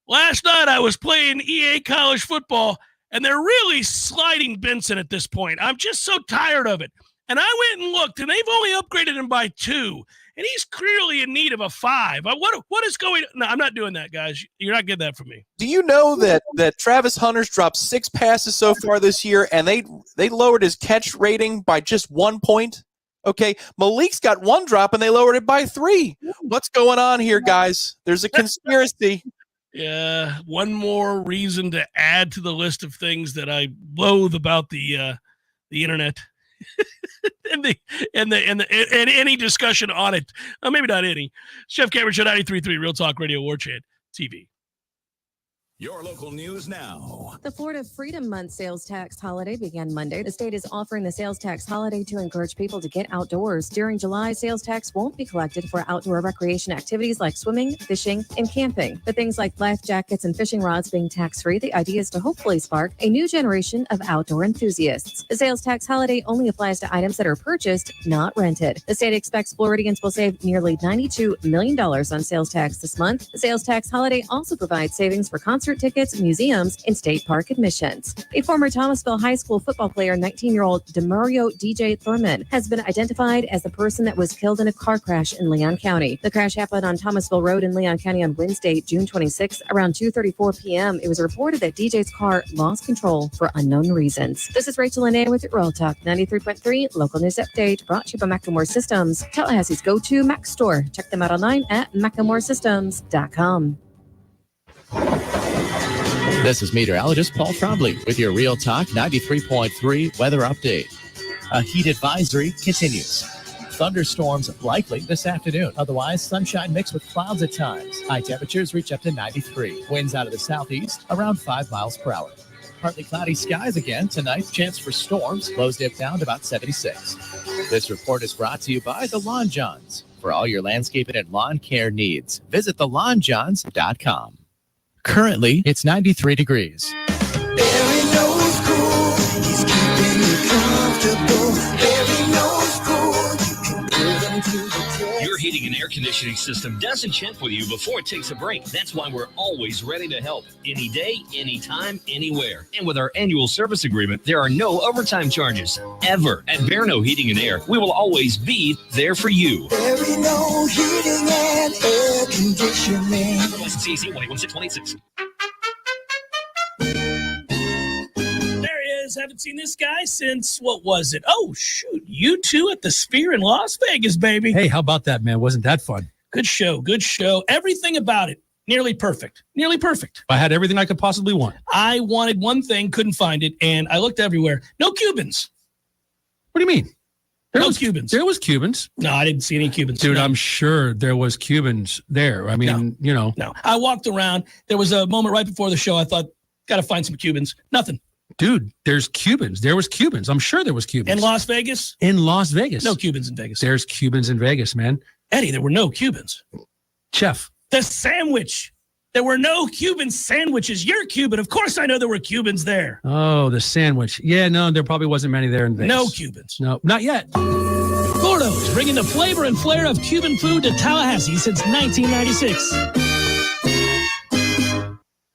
last night I was playing EA college football and they're really sliding Benson at this point. I'm just so tired of it. And I went and looked, and they've only upgraded him by 2. And he's clearly in need of a 5. What is going on? No, I'm not doing that, guys. You're not getting that from me. Do you know that Travis Hunter's dropped 6 passes so far this year, and they lowered his catch rating by just 1 point? Okay, Malik's got 1 drop, and they lowered it by 3. What's going on here, guys? There's a conspiracy. Yeah, one more reason to add to the list of things that I loathe about the internet. and any discussion on it. Maybe not any. Chef Cameron Show 93.3 Real Talk Radio Warchant TV. Your local news now. The Florida Freedom Month sales tax holiday began Monday. The state is offering the sales tax holiday to encourage people to get outdoors. During July, sales tax won't be collected for outdoor recreation activities like swimming, fishing, and camping. But things like life jackets and fishing rods being tax-free, the idea is to hopefully spark a new generation of outdoor enthusiasts. The sales tax holiday only applies to items that are purchased, not rented. The state expects Floridians will save nearly $92 million on sales tax this month. The sales tax holiday also provides savings for concert tickets, museums, and state park admissions. A former Thomasville High School football player, 19-year-old DeMario DJ Thurman, has been identified as the person that was killed in a car crash in Leon County. The crash happened on Thomasville Road in Leon County on Wednesday, June 26, around 2:34 p.m. It was reported that DJ's car lost control for unknown reasons. This is Rachel Linnea with Real Talk 93.3 Local News Update, brought to you by Macklemore Systems, Tallahassee's go-to Mac store. Check them out online at MacklemoreSystems.com. This is meteorologist Paul Trombley with your Real Talk 93.3 weather update. A heat advisory continues. Thunderstorms likely this afternoon. Otherwise, sunshine mixed with clouds at times. High temperatures reach up to 93. Winds out of the southeast around 5 miles per hour. Partly cloudy skies again tonight. Chance for storms. Lows dip down to about 76. This report is brought to you by the Lawn Johns. For all your landscaping and lawn care needs, visit thelawnjohns.com. Currently, it's 93 degrees. Barry knows cool. He's keeping you comfortable. Barry knows cool. You can put him to the test. Your heating and air conditioning system doesn't check with you before it takes a break. That's why we're always ready to help. Any day, anytime, anywhere. And with our annual service agreement, there are no overtime charges. Ever. At Bearno Heating and Air, we will always be there for you. Barry knows heating and air conditioning. License CAC 1816-186. There he is. Haven't seen this guy since, what was it? Oh, shoot. You two at the Sphere in Las Vegas, baby. Hey, how about that, man? Wasn't that fun? Good show. Good show. Everything about it. Nearly perfect. Nearly perfect. I had everything I could possibly want. I wanted one thing, couldn't find it, and I looked everywhere. No Cubans. What do you mean? No Cubans. There was Cubans. No, I didn't see any Cubans. Dude, No. I'm sure there was Cubans there. I mean, No. I walked around. There was a moment right before the show. I thought, got to find some Cubans. Nothing. Dude, there's Cubans. There was Cubans. I'm sure there was Cubans. In Las Vegas? In Las Vegas. No Cubans in Vegas. There's Cubans in Vegas, man. Eddie, there were no Cubans. Chef. The sandwich. There were no Cuban sandwiches. You're Cuban. Of course I know there were Cubans there. Oh, the sandwich. Yeah, no, there probably wasn't many there in Vegas. No Cubans. No, not yet. Gordo's, bringing the flavor and flair of Cuban food to Tallahassee since 1996.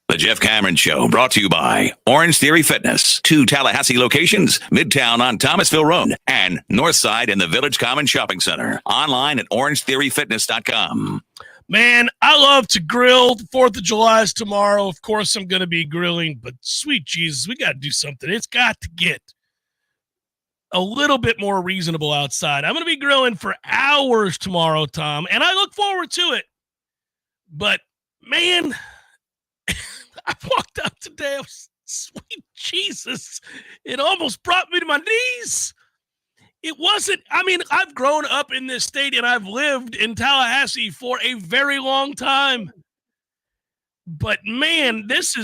The Jeff Cameron Show, brought to you by Orange Theory Fitness. 2 Tallahassee locations, Midtown on Thomasville Road and Northside in the Village Common Shopping Center. Online at orangetheoryfitness.com. Man, I love to grill. The 4th of July is tomorrow. Of course, I'm going to be grilling, but sweet Jesus, we got to do something. It's got to get a little bit more reasonable outside. I'm going to be grilling for hours tomorrow, Tom, and I look forward to it. But, man, I walked out today. I was, sweet Jesus. It almost brought me to my knees. It wasn't, I mean, I've grown up in this state and I've lived in Tallahassee for a very long time. But man, this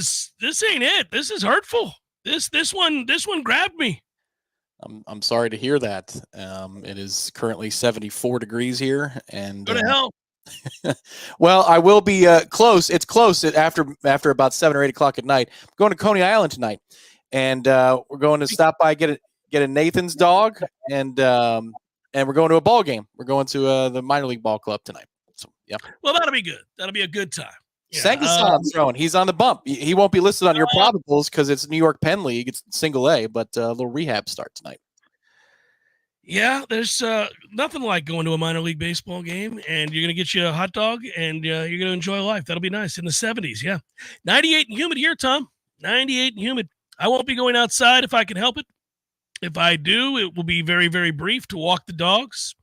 ain't it. This is hurtful. This one grabbed me. I'm sorry to hear that. It is currently 74 degrees here, and Go to hell. well, I will be close. It's close after about 7 or 8 o'clock at night. I'm going to Coney Island tonight, and we're going to stop by get a Nathan's dog, and we're going to a ball game. We're going to the minor league ball club tonight. So yeah. Well, that'll be good. That'll be a good time. Yeah, Sangason's throwing. He's on the bump. He won't be listed on your probables because it's New York Penn League. It's single A, but a little rehab start tonight. Yeah, there's nothing like going to a minor league baseball game, and you're going to get you a hot dog, and you're going to enjoy life. That'll be nice in the 70s. Yeah, 98 and humid here, Tom. 98 and humid. I won't be going outside if I can help it. If I do, it will be very, very brief to walk the dogs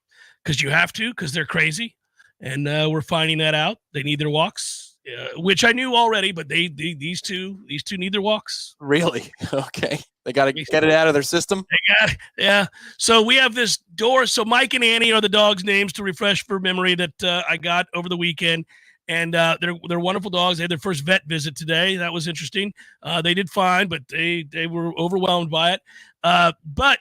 because you have to, because they're crazy, and we're finding that out. They need their walks. Which I knew already, but these two need their walks. Really? Okay. They got to get it out of their system. They got it. Yeah. So we have this door. So Mike and Annie are the dogs' names to refresh for memory that I got over the weekend, and they're wonderful dogs. They had their first vet visit today. That was interesting. They did fine, but they were overwhelmed by it. But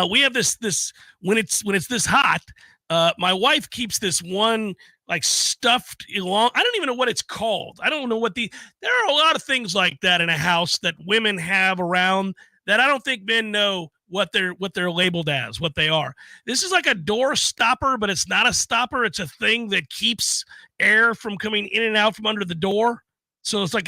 we have this when it's this hot. My wife keeps this one like stuffed along. I don't even know what it's called. I don't know there are a lot of things like that in a house that women have around that I don't think men know what they're labeled as, what they are. This is like a door stopper, but it's not a stopper. It's a thing that keeps air from coming in and out from under the door. So it's like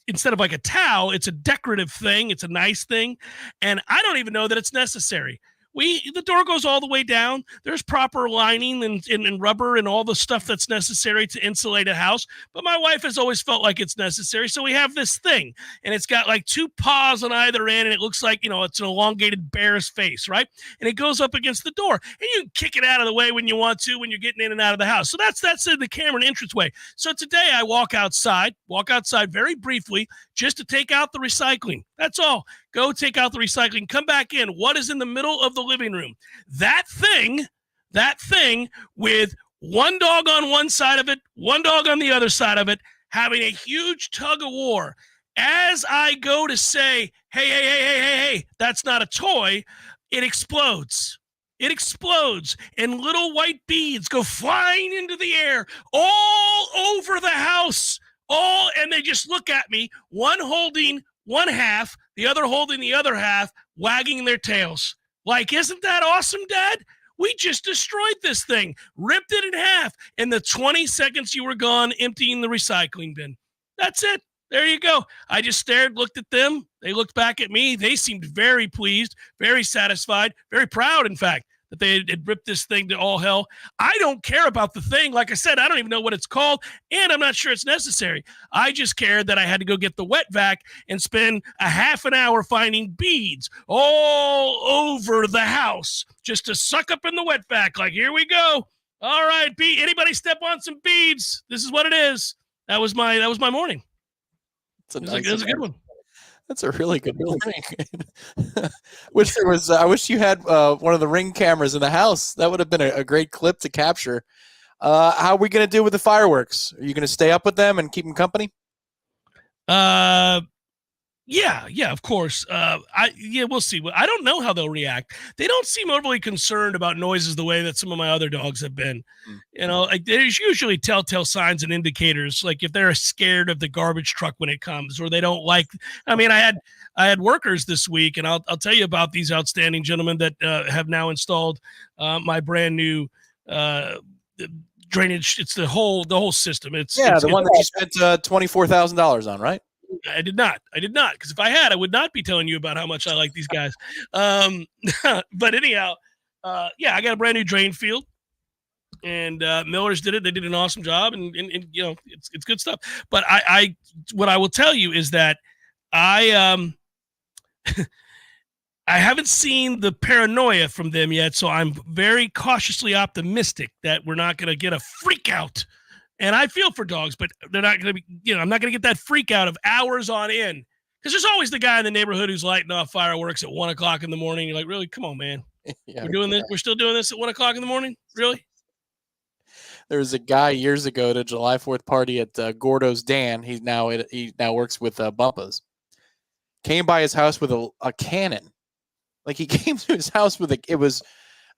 instead of like a towel, it's a decorative thing. It's a nice thing. And I don't even know that it's necessary. The door goes all the way down. There's proper lining and rubber and all the stuff that's necessary to insulate a house. But my wife has always felt like it's necessary. So we have this thing, and it's got like 2 paws on either end, and it looks like, it's an elongated bear's face, right? And it goes up against the door, and you can kick it out of the way when you want to, when you're getting in and out of the house. So that's in the Cameron entranceway. So today I walk outside very briefly just to take out the recycling. That's all. Go take out the recycling, come back in. What is in the middle of the living room? That thing with one dog on one side of it, one dog on the other side of it, having a huge tug of war. As I go to say, hey, that's not a toy, it explodes. It explodes, and little white beads go flying into the air all over the house. And they just look at me, one holding one half, the other holding the other half, wagging their tails. Like, isn't that awesome, Dad? We just destroyed this thing, ripped it in half in the 20 seconds you were gone emptying the recycling bin. That's it. There you go. I just stared, looked at them. They looked back at me. They seemed very pleased, very satisfied, very proud, in fact, that they had ripped this thing to all hell. I don't care about the thing. Like I said, I don't even know what it's called, and I'm not sure it's necessary. I just cared that I had to go get the wet vac and spend a half an hour finding beads all over the house just to suck up in the wet vac. Like, here we go. All right, anybody step on some beads? This is what it is. That was my morning. It's That was a good one. That's a really good morning. I wish you had one of the Ring cameras in the house. That would have been a great clip to capture. How are we going to do with the fireworks? Are you going to stay up with them and keep them company? Yeah, of course. We'll see. I don't know how they'll react. They don't seem overly concerned about noises the way that some of my other dogs have been. Like there's usually telltale signs and indicators, like if they're scared of the garbage truck when it comes, or they don't like. I mean, I had workers this week, and I'll tell you about these outstanding gentlemen that have now installed my brand new drainage. It's the whole system. It's the one that you spent $24,000 on, right? I did not, because if I had, I would not be telling you about how much I like these guys. But anyhow, I got a brand new drain field, and Millers did it. They did an awesome job, and it's good stuff. But what I will tell you is that I haven't seen the paranoia from them yet, so I'm very cautiously optimistic that we're not going to get a freak out. And I feel for dogs, but they're not going to be, I'm not going to get that freak out of hours on end. Because there's always the guy in the neighborhood who's lighting off fireworks at 1 o'clock in the morning. You're like, really? Come on, man. We're doing this. We're still doing this at 1 o'clock in the morning? Really? There was a guy years ago at a July 4th party at Gordo's Dan. He now works with Bumpas. Came by his house with a cannon. Like he came to his house with it was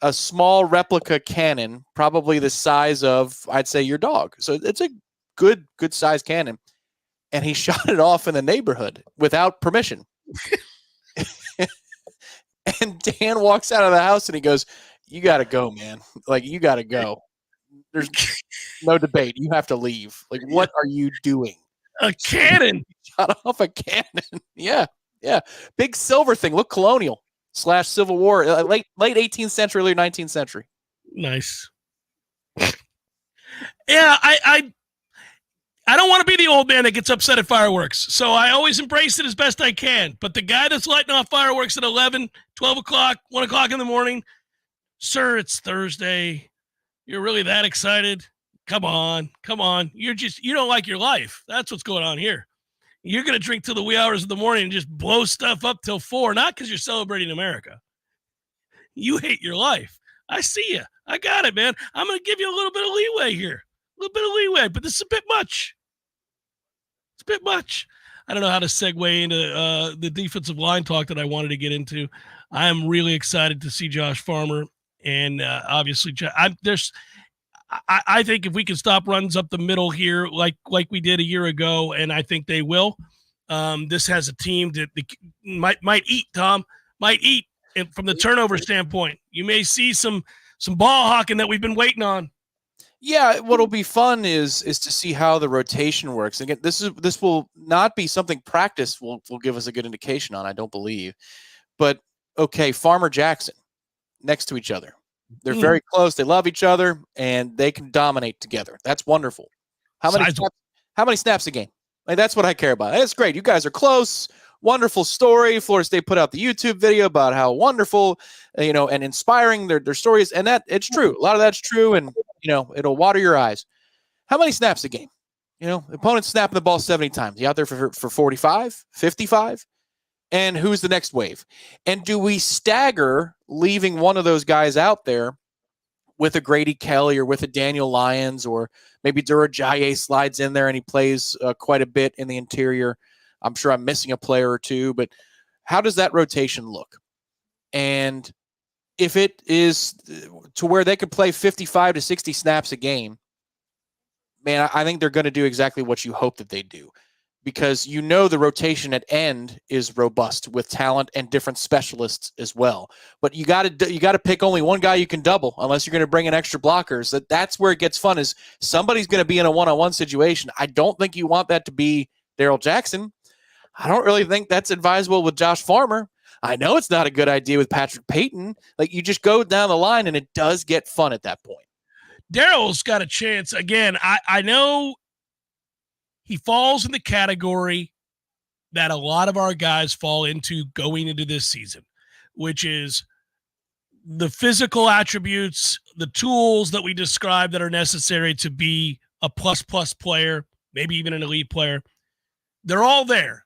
a small replica cannon, probably the size of, I'd say, your dog. So it's a good size cannon. And he shot it off in the neighborhood without permission. And Dan walks out of the house and he goes, "You got to go, man. Like, you got to go. There's no debate. You have to leave. Like, what are you doing?" A cannon. Shot off a cannon. Yeah. Big silver thing. Look colonial. / Civil War, late 18th century, early 19th century. Nice. Yeah, I don't want to be the old man that gets upset at fireworks, so I always embrace it as best I can. But the guy that's lighting off fireworks at 11, 12 o'clock, 1 o'clock in the morning, sir, it's Thursday. You're really that excited? Come on. You don't like your life. That's what's going on here. You're going to drink till the wee hours of the morning and just blow stuff up till 4, not because you're celebrating America. You hate your life. I see you. I got it, man. I'm going to give you a little bit of leeway here. But this is a bit much. It's a bit much. I don't know how to segue into the defensive line talk that I wanted to get into. I am really excited to see Josh Farmer. And obviously, I think if we can stop runs up the middle here, like we did a year ago, and I think they will, this has a team that might eat, Tom, and from the turnover standpoint. You may see some ball hawking that we've been waiting on. Yeah, what'll be fun is to see how the rotation works. Again, this will not be something practice will give us a good indication on, I don't believe. But okay, Farmer Jackson next to each other. They're very close. They love each other, and they can dominate together. That's wonderful. How many snaps a game? Like, that's what I care about. That's great. You guys are close. Wonderful story. Florida State put out the YouTube video about how wonderful, and inspiring their stories. And that it's true. A lot of that's true, and it'll water your eyes. How many snaps a game? Opponents snapping the ball 70 times. You out there for 45, 55? And who's the next wave? And do we stagger leaving one of those guys out there with a Grady Kelly or with a Daniel Lyons, or maybe Durajaye slides in there and he plays quite a bit in the interior? I'm sure I'm missing a player or two, but how does that rotation look? And if it is to where they could play 55 to 60 snaps a game, man, I think they're going to do exactly what you hope that they do. Because the rotation at end is robust with talent and different specialists as well. But you got to pick only one guy you can double, unless you're going to bring in extra blockers. That's where it gets fun, is somebody's going to be in a one-on-one situation. I don't think you want that to be Darrell Jackson. I don't really think that's advisable with Josh Farmer. I know it's not a good idea with Patrick Payton. Like, you just go down the line, and it does get fun at that point. Darrell's got a chance. Again, I know he falls in the category that a lot of our guys fall into going into this season, which is the physical attributes, the tools that we described that are necessary to be a plus player, maybe even an elite player, they're all there.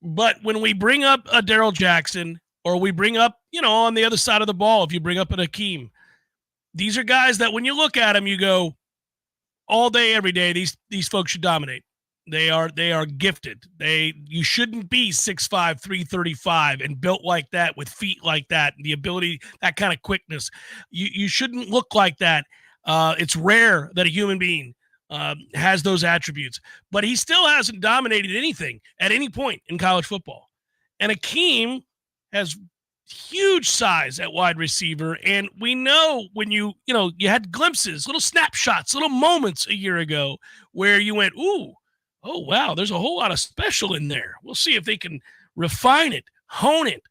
But when we bring up a Darrell Jackson, or we bring up, on the other side of the ball, if you bring up an Hakeem, these are guys that when you look at them, you go, all day, every day, these folks should dominate. They are gifted. You shouldn't be 6'5", 335 and built like that with feet like that, and the ability, that kind of quickness. You shouldn't look like that. It's rare that a human being has those attributes, but he still hasn't dominated anything at any point in college football. And Hakeem has huge size at wide receiver, and we know when you had glimpses, little snapshots, little moments a year ago where you went, ooh, oh, wow, there's a whole lot of special in there. We'll see if they can refine it, hone it,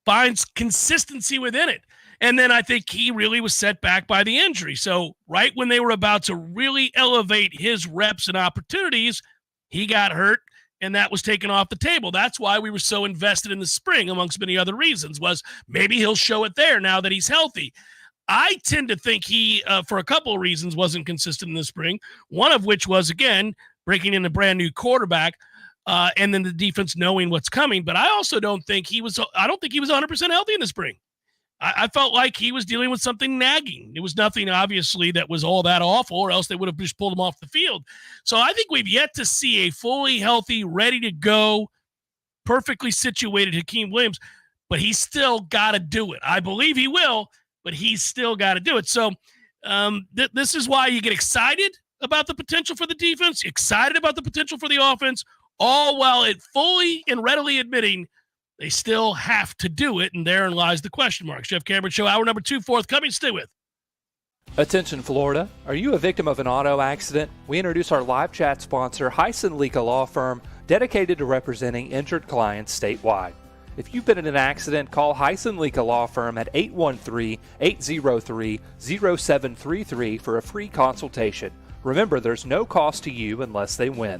find consistency within it. And then I think he really was set back by the injury. So right when they were about to really elevate his reps and opportunities, he got hurt, and that was taken off the table. That's why we were so invested in the spring, amongst many other reasons, was maybe he'll show it there now that he's healthy. I tend to think he, for a couple of reasons, wasn't consistent in the spring, one of which was, again, breaking in a brand new quarterback, and then the defense knowing what's coming. But I also don't think he was 100% healthy in the spring. I felt like he was dealing with something nagging. It was nothing, obviously, that was all that awful, or else they would have just pulled him off the field. So I think we've yet to see a fully healthy, ready to go, perfectly situated Hakeem Williams, but he's still got to do it. I believe he will, but he's still got to do it. So this is why you get excited about the potential for the defense, excited about the potential for the offense, all while it fully and readily admitting they still have to do it, and therein lies the question marks. Jeff Cameron Show, hour number 2 forthcoming. Stay with. Attention Florida, are you a victim of an auto accident? We introduce our live chat sponsor, Hyson Leaka Law Firm, dedicated to representing injured clients statewide. If you've been in an accident, call Hyson Leaka Law Firm at 813-803-0733 for a free consultation. Remember, there's no cost to you unless they win.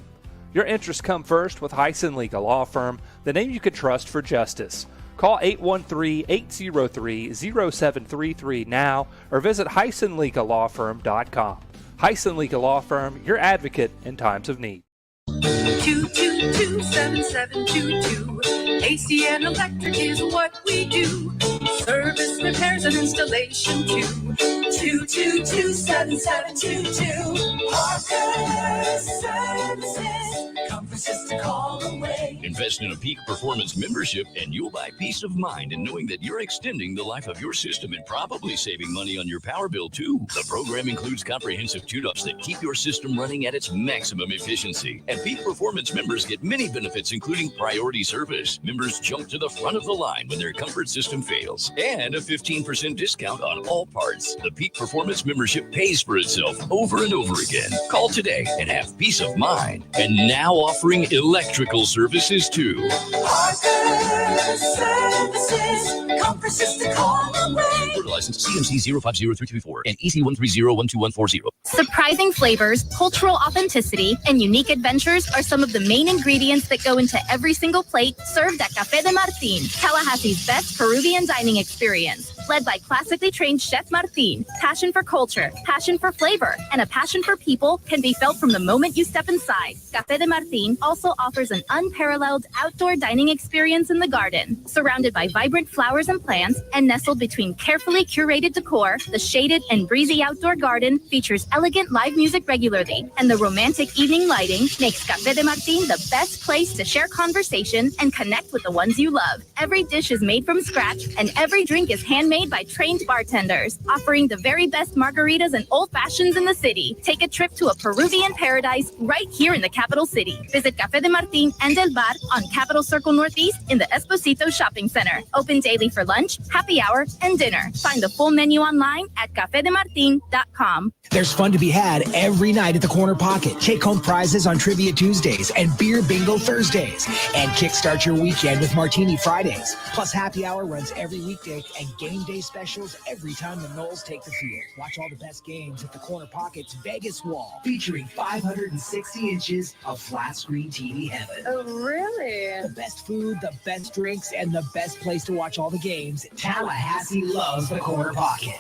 Your interests come first with Hyson Leaka Law Firm, the name you can trust for justice. Call 813-803-0733 now or visit HysonLeakaLawFirm.com. Hyson Leaka Law Firm, your advocate in times of need. 222-7722. AC and Electric is what we do. Service, repairs, and installation too. 222-7722. Parker Services. Comfort's to call away. Invest in a Peak Performance membership and you'll buy peace of mind in knowing that you're extending the life of your system and probably saving money on your power bill too. The program includes comprehensive tune-ups that keep your system running at its maximum efficiency. And Peak Performance members get many benefits, including priority service. Members jump to the front of the line when their comfort system fails. And a 15% discount on all parts. The Peak Performance membership pays for itself over and over again. Call today and have peace of mind. And now offering electrical services too. Parker Services. Comfort's to call away. License CMC 050334 and EC 130-12140. Surprising flavors, cultural authenticity, and unique adventures are some of the main ingredients that go into every single plate served at Café de Martín, Tallahassee's best Peruvian dining experience. Led by classically trained Chef Martín, passion for culture, passion for flavor, and a passion for people can be felt from the moment you step inside. Café de Martín also offers an unparalleled outdoor dining experience in the garden. Surrounded by vibrant flowers and plants and nestled between carefully curated decor, the shaded and breezy outdoor garden features elegant live music regularly, and the romantic evening lighting makes Café de Martín the best place to share conversation and connect with the ones you love. Every dish is made from scratch, and every drink is handmade by trained bartenders, offering the very best margaritas and old fashions in the city. Take a trip to a Peruvian paradise right here in the capital city. Visit Café de Martín and El Bar on Capitol Circle Northeast in the Esposito Shopping Center. Open daily for lunch, happy hour, and dinner. Find the full menu online at cafedemartin.com. There's fun to be had every night at the Corner Pocket. Take home prizes on Trivia Tuesdays and Beer Bingo Thursdays. And kickstart your weekend with Martini Fridays. Plus, happy hour runs every weekday and game day specials every time the Noles take the field. Watch all the best games at the Corner Pocket's Vegas wall, featuring 560 inches of flat screen TV heaven. Oh, really? The best food, the best drinks, and the best place to watch all the games. Tallahassee loves the Corner Pocket.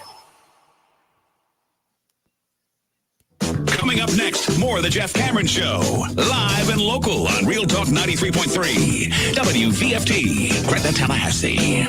Coming up next, more of the Jeff Cameron Show. Live and local on Real Talk 93.3. WVFT. Greta, Tallahassee.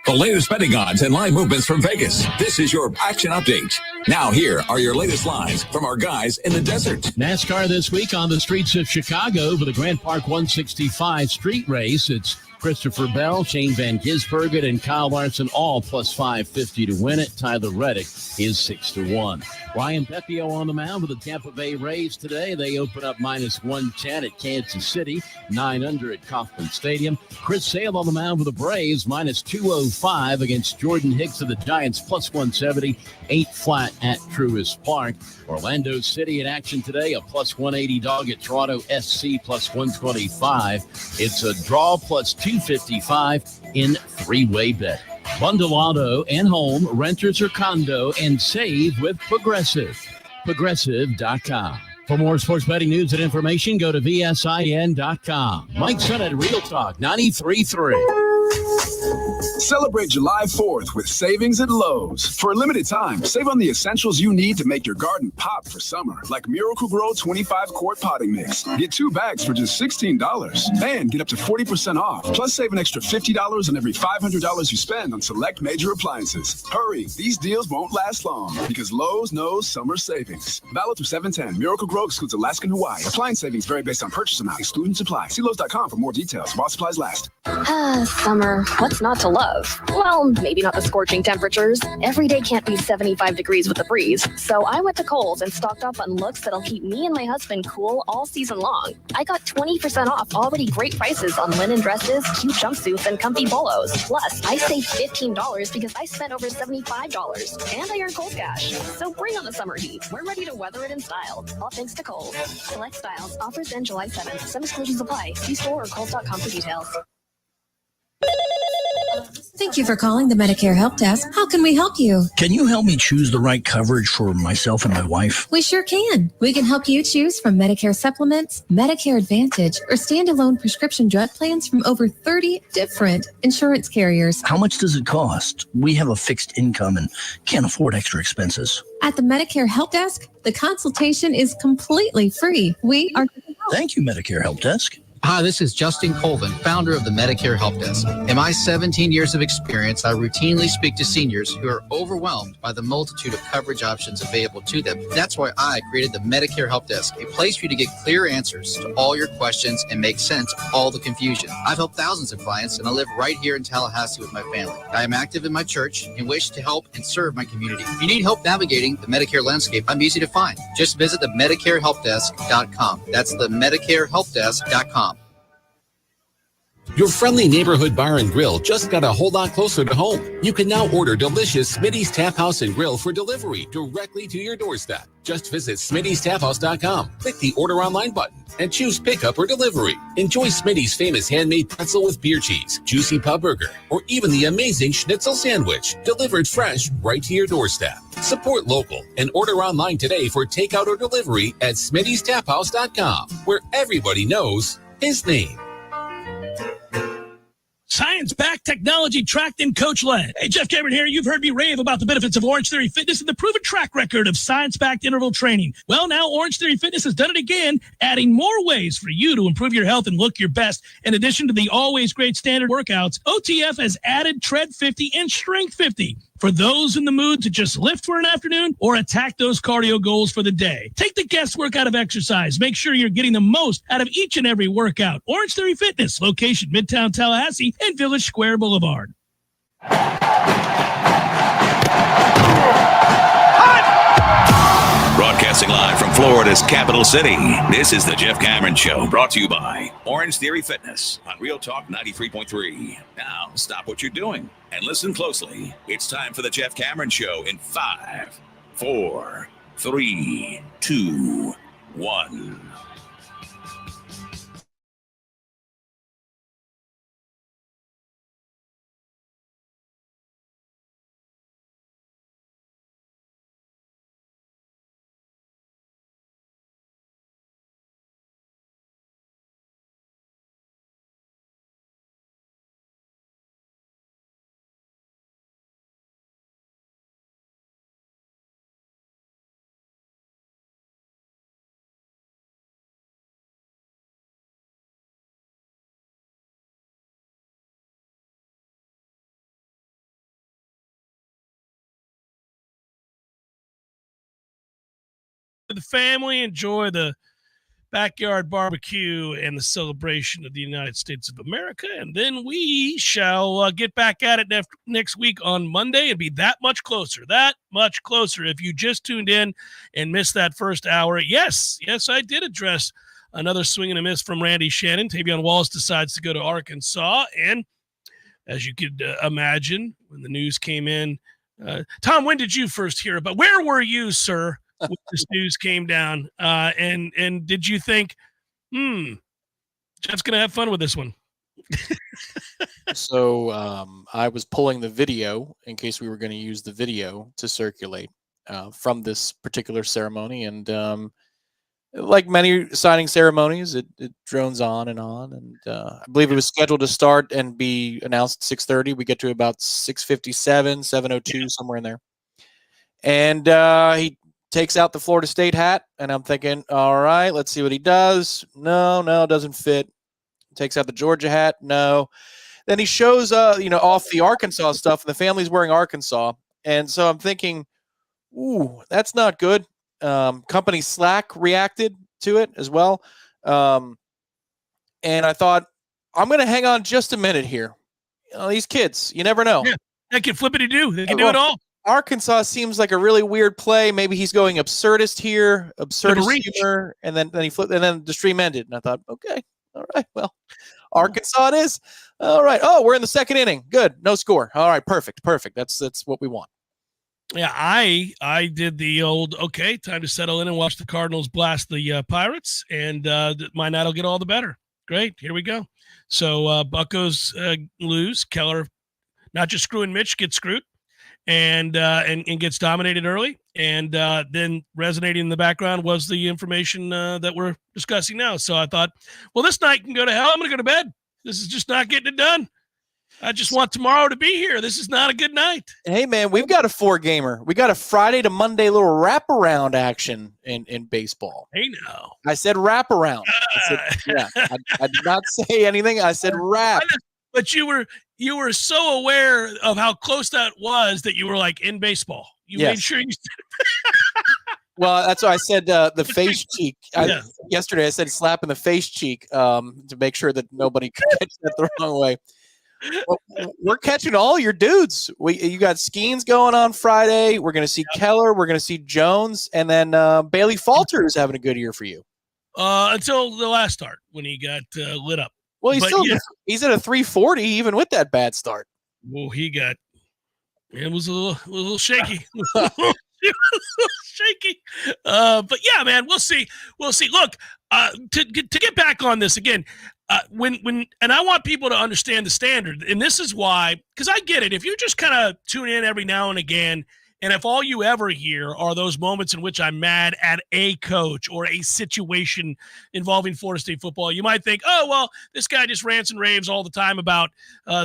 The latest betting odds and line movements from Vegas. This is your action update. Now here are your latest lines from our guys in the desert. NASCAR this week on the streets of Chicago for the Grant Park 165 street race. It's Christopher Bell, Shane Van Gisbergen, and Kyle Larson all plus 550 to win it. Tyler Reddick is 6-1. Ryan Pepio on the mound with the Tampa Bay Rays today. They open up minus 110 at Kansas City, 9 under at Kauffman Stadium. Chris Sale on the mound with the Braves, minus 205 against Jordan Hicks of the Giants, plus 170, 8 flat at Truist Park. Orlando City in action today, a plus 180 dog at Toronto SC, plus 125. It's a draw plus 255 in three-way bet. Bundle auto and home, renters or condo, and save with Progressive. Progressive.com. For more sports betting news and information, go to VSIN.com. Mike Son at Real Talk 93.3. Celebrate July 4th with savings at Lowe's. For a limited time, save on the essentials you need to make your garden pop for summer, like Miracle-Gro 25-quart potting mix. Get 2 bags for just $16 and get up to 40% off. Plus, save an extra $50 on every $500 you spend on select major appliances. Hurry, these deals won't last long because Lowe's knows summer savings. Valid through 7/10. Miracle-Gro excludes Alaska and Hawaii. Appliance savings vary based on purchase amount, excluding supply. See Lowe's.com for more details while supplies last. Summer. What's not to love? Well, maybe not the scorching temperatures. Every day can't be 75 degrees with a breeze. So I went to Kohl's and stocked up on looks that'll keep me and my husband cool all season long. I got 20% off already great prices on linen dresses, cute jumpsuits, and comfy polos. Plus, I saved $15 because I spent over $75. And I earned Kohl's cash. So bring on the summer heat. We're ready to weather it in style. All thanks to Kohl's. Select styles. Offers end July 7th. Some exclusions apply. See store or Kohl's.com for details. Thank you for calling the Medicare Help Desk. How can we help you? Can you help me choose the right coverage for myself and my wife? We sure can. We can help you choose from Medicare supplements, Medicare Advantage, or standalone prescription drug plans from over 30 different insurance carriers. How much does it cost? We have a fixed income and can't afford extra expenses. At the Medicare Help Desk, the consultation is completely free. We are... Thank you, Medicare Help Desk. Hi, this is Justin Colvin, founder of the Medicare Help Desk. In my 17 years of experience, I routinely speak to seniors who are overwhelmed by the multitude of coverage options available to them. That's why I created the Medicare Help Desk, a place for you to get clear answers to all your questions and make sense of all the confusion. I've helped thousands of clients, and I live right here in Tallahassee with my family. I am active in my church and wish to help and serve my community. If you need help navigating the Medicare landscape, I'm easy to find. Just visit the MedicareHelpDesk.com. That's the MedicareHelpDesk.com. Your friendly neighborhood bar and grill just got a whole lot closer to home. You can now order delicious Smitty's Tap House and Grill for delivery directly to your doorstep. Just visit Smitty'sTapHouse.com, click the Order Online button, and choose Pickup or Delivery. Enjoy Smitty's famous handmade pretzel with beer cheese, juicy pub burger, or even the amazing schnitzel sandwich, delivered fresh right to your doorstep. Support local and order online today for takeout or delivery at Smitty'sTapHouse.com, where everybody knows his name. Science-backed, technology-tracked, and coach-led. Hey, Jeff Cameron here. You've heard me rave about the benefits of Orange Theory Fitness and the proven track record of science-backed interval training. Well, now Orange Theory Fitness has done it again, adding more ways for you to improve your health and look your best. In addition to the always great standard workouts, OTF has added Tread 50 and Strength 50 for those in the mood to just lift for an afternoon or attack those cardio goals for the day. Take the guesswork out of exercise. Make sure you're getting the most out of each and every workout. Orange Theory Fitness, location Midtown Tallahassee and Village Square Boulevard. Broadcasting live from Florida's capital city, this is the Jeff Cameron Show, brought to you by Orange Theory Fitness on Real Talk 93.3. Now, stop what you're doing and listen closely. It's time for the Jeff Cameron Show in 5, 4, 3, 2, 1. the family, enjoy the backyard barbecue and the celebration of the United States of America. And then we shall get back at it next week on Monday and be that much closer. If you just tuned in and missed that first hour, yes, I did address another swing and a miss from Randy Shannon. Tavion Wallace decides to go to Arkansas. And as you could imagine, when the news came in, Tom, when did you first hear about? Where were you, sir, when this news came down? And did you think, Jeff's going to have fun with this one? So I was pulling the video in case we were going to use the video to circulate from this particular ceremony. And like many signing ceremonies, it drones on. And I believe it was scheduled to start and be announced at 6:30. We get to about 6:57, 7:02, somewhere in there. And he takes out the Florida State hat, and I'm thinking, all right, let's see what he does. No, it doesn't fit. Takes out the Georgia hat. No. Then he shows, off the Arkansas stuff, and the family's wearing Arkansas. And so I'm thinking, ooh, that's not good. Company Slack reacted to it as well. And I thought, I'm going to hang on just a minute here. These kids, you never know. Yeah, they can flippity-do. They can do it all. Arkansas seems like a really weird play. Maybe he's going absurdist here, absurdist humor, and then he flipped, and then the stream ended. And I thought, okay, all right, well, Arkansas it is. All right. Oh, we're in the second inning. Good. No score. All right. Perfect. That's what we want. Yeah, I did the old, okay, time to settle in and watch the Cardinals blast the Pirates, and my night will get all the better. Great, here we go. So Buccos lose. Keller, not just screwing Mitch, gets screwed, and gets dominated early. And then resonating in the background was the information that we're discussing now. So I thought, well, this night can go to hell. I'm going to go to bed. This is just not getting it done. I just want tomorrow to be here. This is not a good night. Hey, man, we've got a 4-gamer. We got a Friday to Monday little wraparound action in baseball. Hey, no. I said wraparound. I did not say anything. I said wrap. But you were so aware of how close that was that you were like in baseball. You made sure you said Well, that's why I said the face cheek. Yesterday I said slap in the face cheek to make sure that nobody could catch that the wrong way. Well, we're catching all your dudes. You got Skeens going on Friday. We're going to see Keller. We're going to see Jones. And then Bailey Falter is having a good year for you. Until the last start when he got lit up. Well, he's at a 340 even with that bad start. Well, it was a little shaky. Shaky. But yeah, man, we'll see. Look, to get back on this again, and I want people to understand the standard, and this is why, because I get it. If you just kind of tune in every now and again, and if all you ever hear are those moments in which I'm mad at a coach or a situation involving Florida State football, you might think, oh, well, this guy just rants and raves all the time about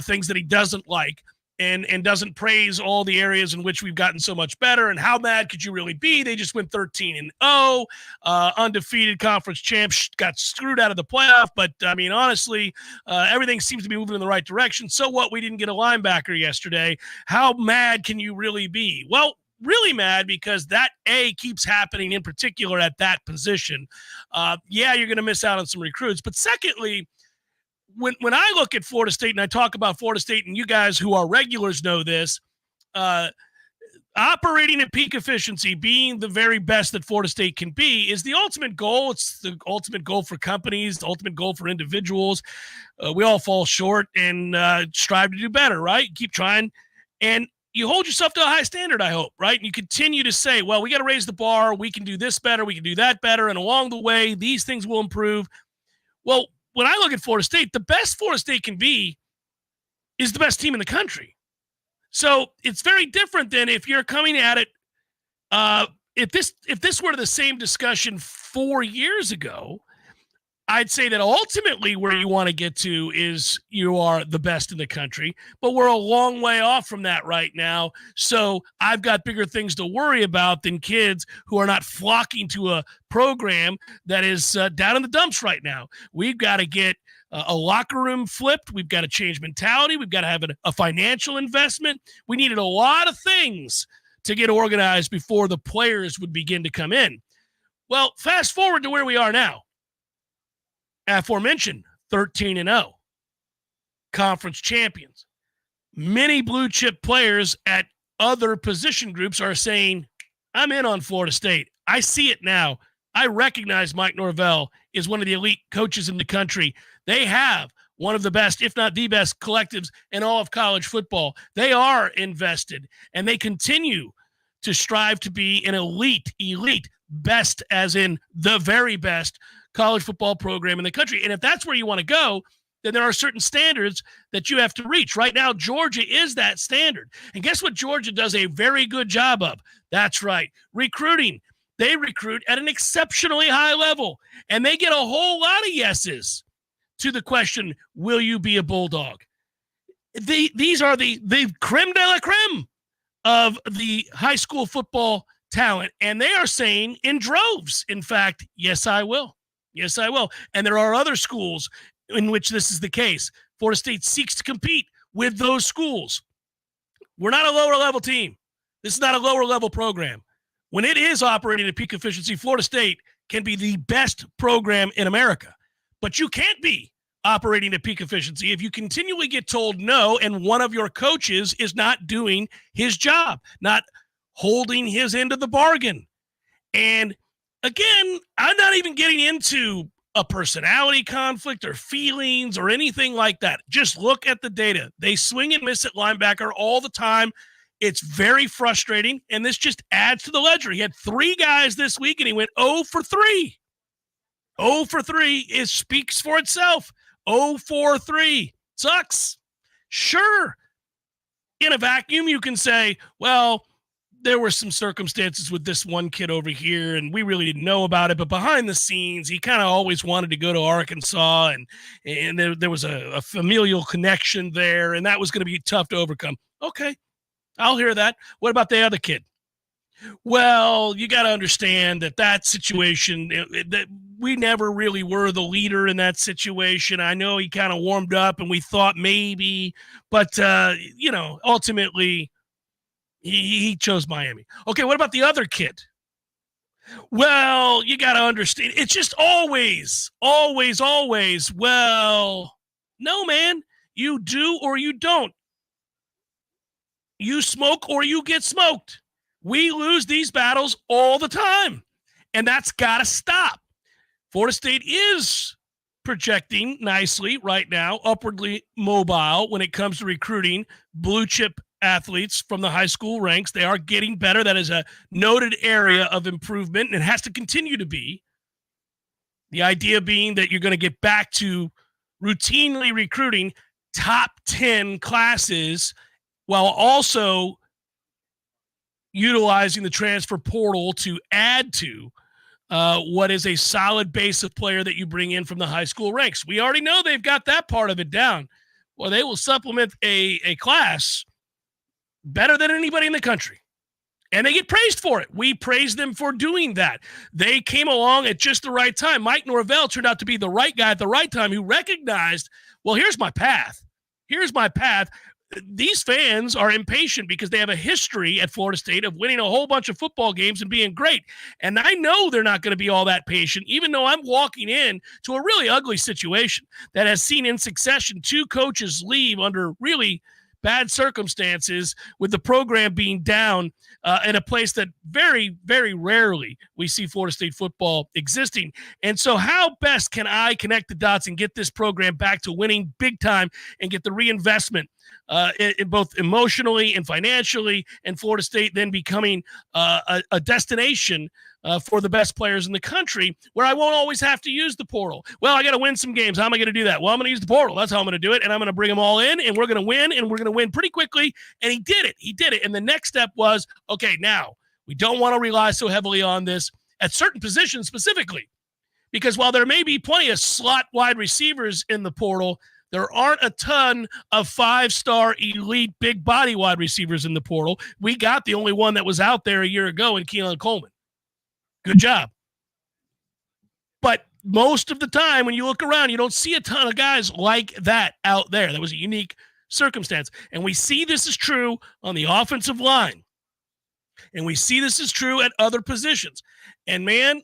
things that he doesn't like. And doesn't praise all the areas in which we've gotten so much better. And how mad could you really be? They just went 13-0, undefeated conference champs, got screwed out of the playoff. But I mean, honestly, everything seems to be moving in the right direction. So what? We didn't get a linebacker yesterday. How mad can you really be? Well, really mad because that keeps happening in particular at that position. You're going to miss out on some recruits. But secondly, when I look at Florida State and I talk about Florida State, and you guys who are regulars know this, operating at peak efficiency, being the very best that Florida State can be is the ultimate goal. It's the ultimate goal for companies, the ultimate goal for individuals. We all fall short and strive to do better, right? Keep trying. And you hold yourself to a high standard, I hope, right? And you continue to say, well, we got to raise the bar. We can do this better. We can do that better. And along the way, these things will improve. Well, when I look at Florida State, the best Florida State can be is the best team in the country. So it's very different than if you're coming at it. If this were the same discussion 4 years ago, I'd say that ultimately where you want to get to is you are the best in the country, but we're a long way off from that right now. So I've got bigger things to worry about than kids who are not flocking to a program that is down in the dumps right now. We've got to get a locker room flipped. We've got to change mentality. We've got to have a financial investment. We needed a lot of things to get organized before the players would begin to come in. Well, fast forward to where we are now. Aforementioned 13-0, conference champions. Many blue chip players at other position groups are saying, I'm in on Florida State. I see it now. I recognize Mike Norvell is one of the elite coaches in the country. They have one of the best, if not the best, collectives in all of college football. They are invested, and they continue to strive to be an elite, best as in the very best college football program in the country. And if that's where you want to go, then there are certain standards that you have to reach. Right now, Georgia is that standard. And guess what Georgia does a very good job of? That's right, recruiting. They recruit at an exceptionally high level, and they get a whole lot of yeses to the question, will you be a Bulldog? These are the creme de la creme of the high school football talent, and they are saying in droves, in fact, yes, I will. Yes, I will. And there are other schools in which this is the case. Florida State seeks to compete with those schools. We're not a lower level team. This is not a lower level program. When it is operating at peak efficiency, Florida State can be the best program in America. But you can't be operating at peak efficiency if you continually get told no and one of your coaches is not doing his job, not holding his end of the bargain. And again, I'm not even getting into a personality conflict or feelings or anything like that. Just look at the data. They swing and miss at linebacker all the time. It's very frustrating, and this just adds to the ledger. He had 3 guys this week, and he went 0 for 3. 0 for 3 speaks for itself. 0 for 3. Sucks. Sure. In a vacuum, you can say, well, there were some circumstances with this one kid over here, and we really didn't know about it. But behind the scenes, he kind of always wanted to go to Arkansas, and there was a familial connection there, and that was going to be tough to overcome. Okay, I'll hear that. What about the other kid? Well, you got to understand that situation, that we never really were the leader in that situation. I know he kind of warmed up, and we thought maybe, but, ultimately he chose Miami. Okay, what about the other kid? Well, you got to understand. It's just always, well, no, man, you do or you don't. You smoke or you get smoked. We lose these battles all the time, and that's got to stop. Florida State is projecting nicely right now, upwardly mobile when it comes to recruiting blue chip athletes from the high school ranks. They are getting better. That is a noted area of improvement, and it has to continue to be. The idea being that you're going to get back to routinely recruiting top 10 classes while also utilizing the transfer portal to add to what is a solid base of player that you bring in from the high school ranks. We already know they've got that part of it down. Well, they will supplement a class better than anybody in the country. And they get praised for it. We praise them for doing that. They came along at just the right time. Mike Norvell turned out to be the right guy at the right time who recognized, well, here's my path. Here's my path. These fans are impatient because they have a history at Florida State of winning a whole bunch of football games and being great. And I know they're not going to be all that patient, even though I'm walking in to a really ugly situation that has seen in succession 2 coaches leave under really bad circumstances, with the program being down in a place that very, very rarely we see Florida State football existing. And so how best can I connect the dots and get this program back to winning big time and get the reinvestment in both emotionally and financially, and Florida State then becoming a destination for the best players in the country, where I won't always have to use the portal. Well, I got to win some games. How am I going to do that? Well, I'm going to use the portal. That's how I'm going to do it. And I'm going to bring them all in, and we're going to win, and we're going to win pretty quickly. And he did it. And the next step was, okay, now we don't want to rely so heavily on this at certain positions specifically, because while there may be plenty of slot wide receivers in the portal, there aren't a ton of 5-star elite big body wide receivers in the portal. We got the only one that was out there a year ago in Keelan Coleman. Good job. But most of the time when you look around, you don't see a ton of guys like that out there. That was a unique circumstance. And we see this is true on the offensive line. And we see this is true at other positions. And man,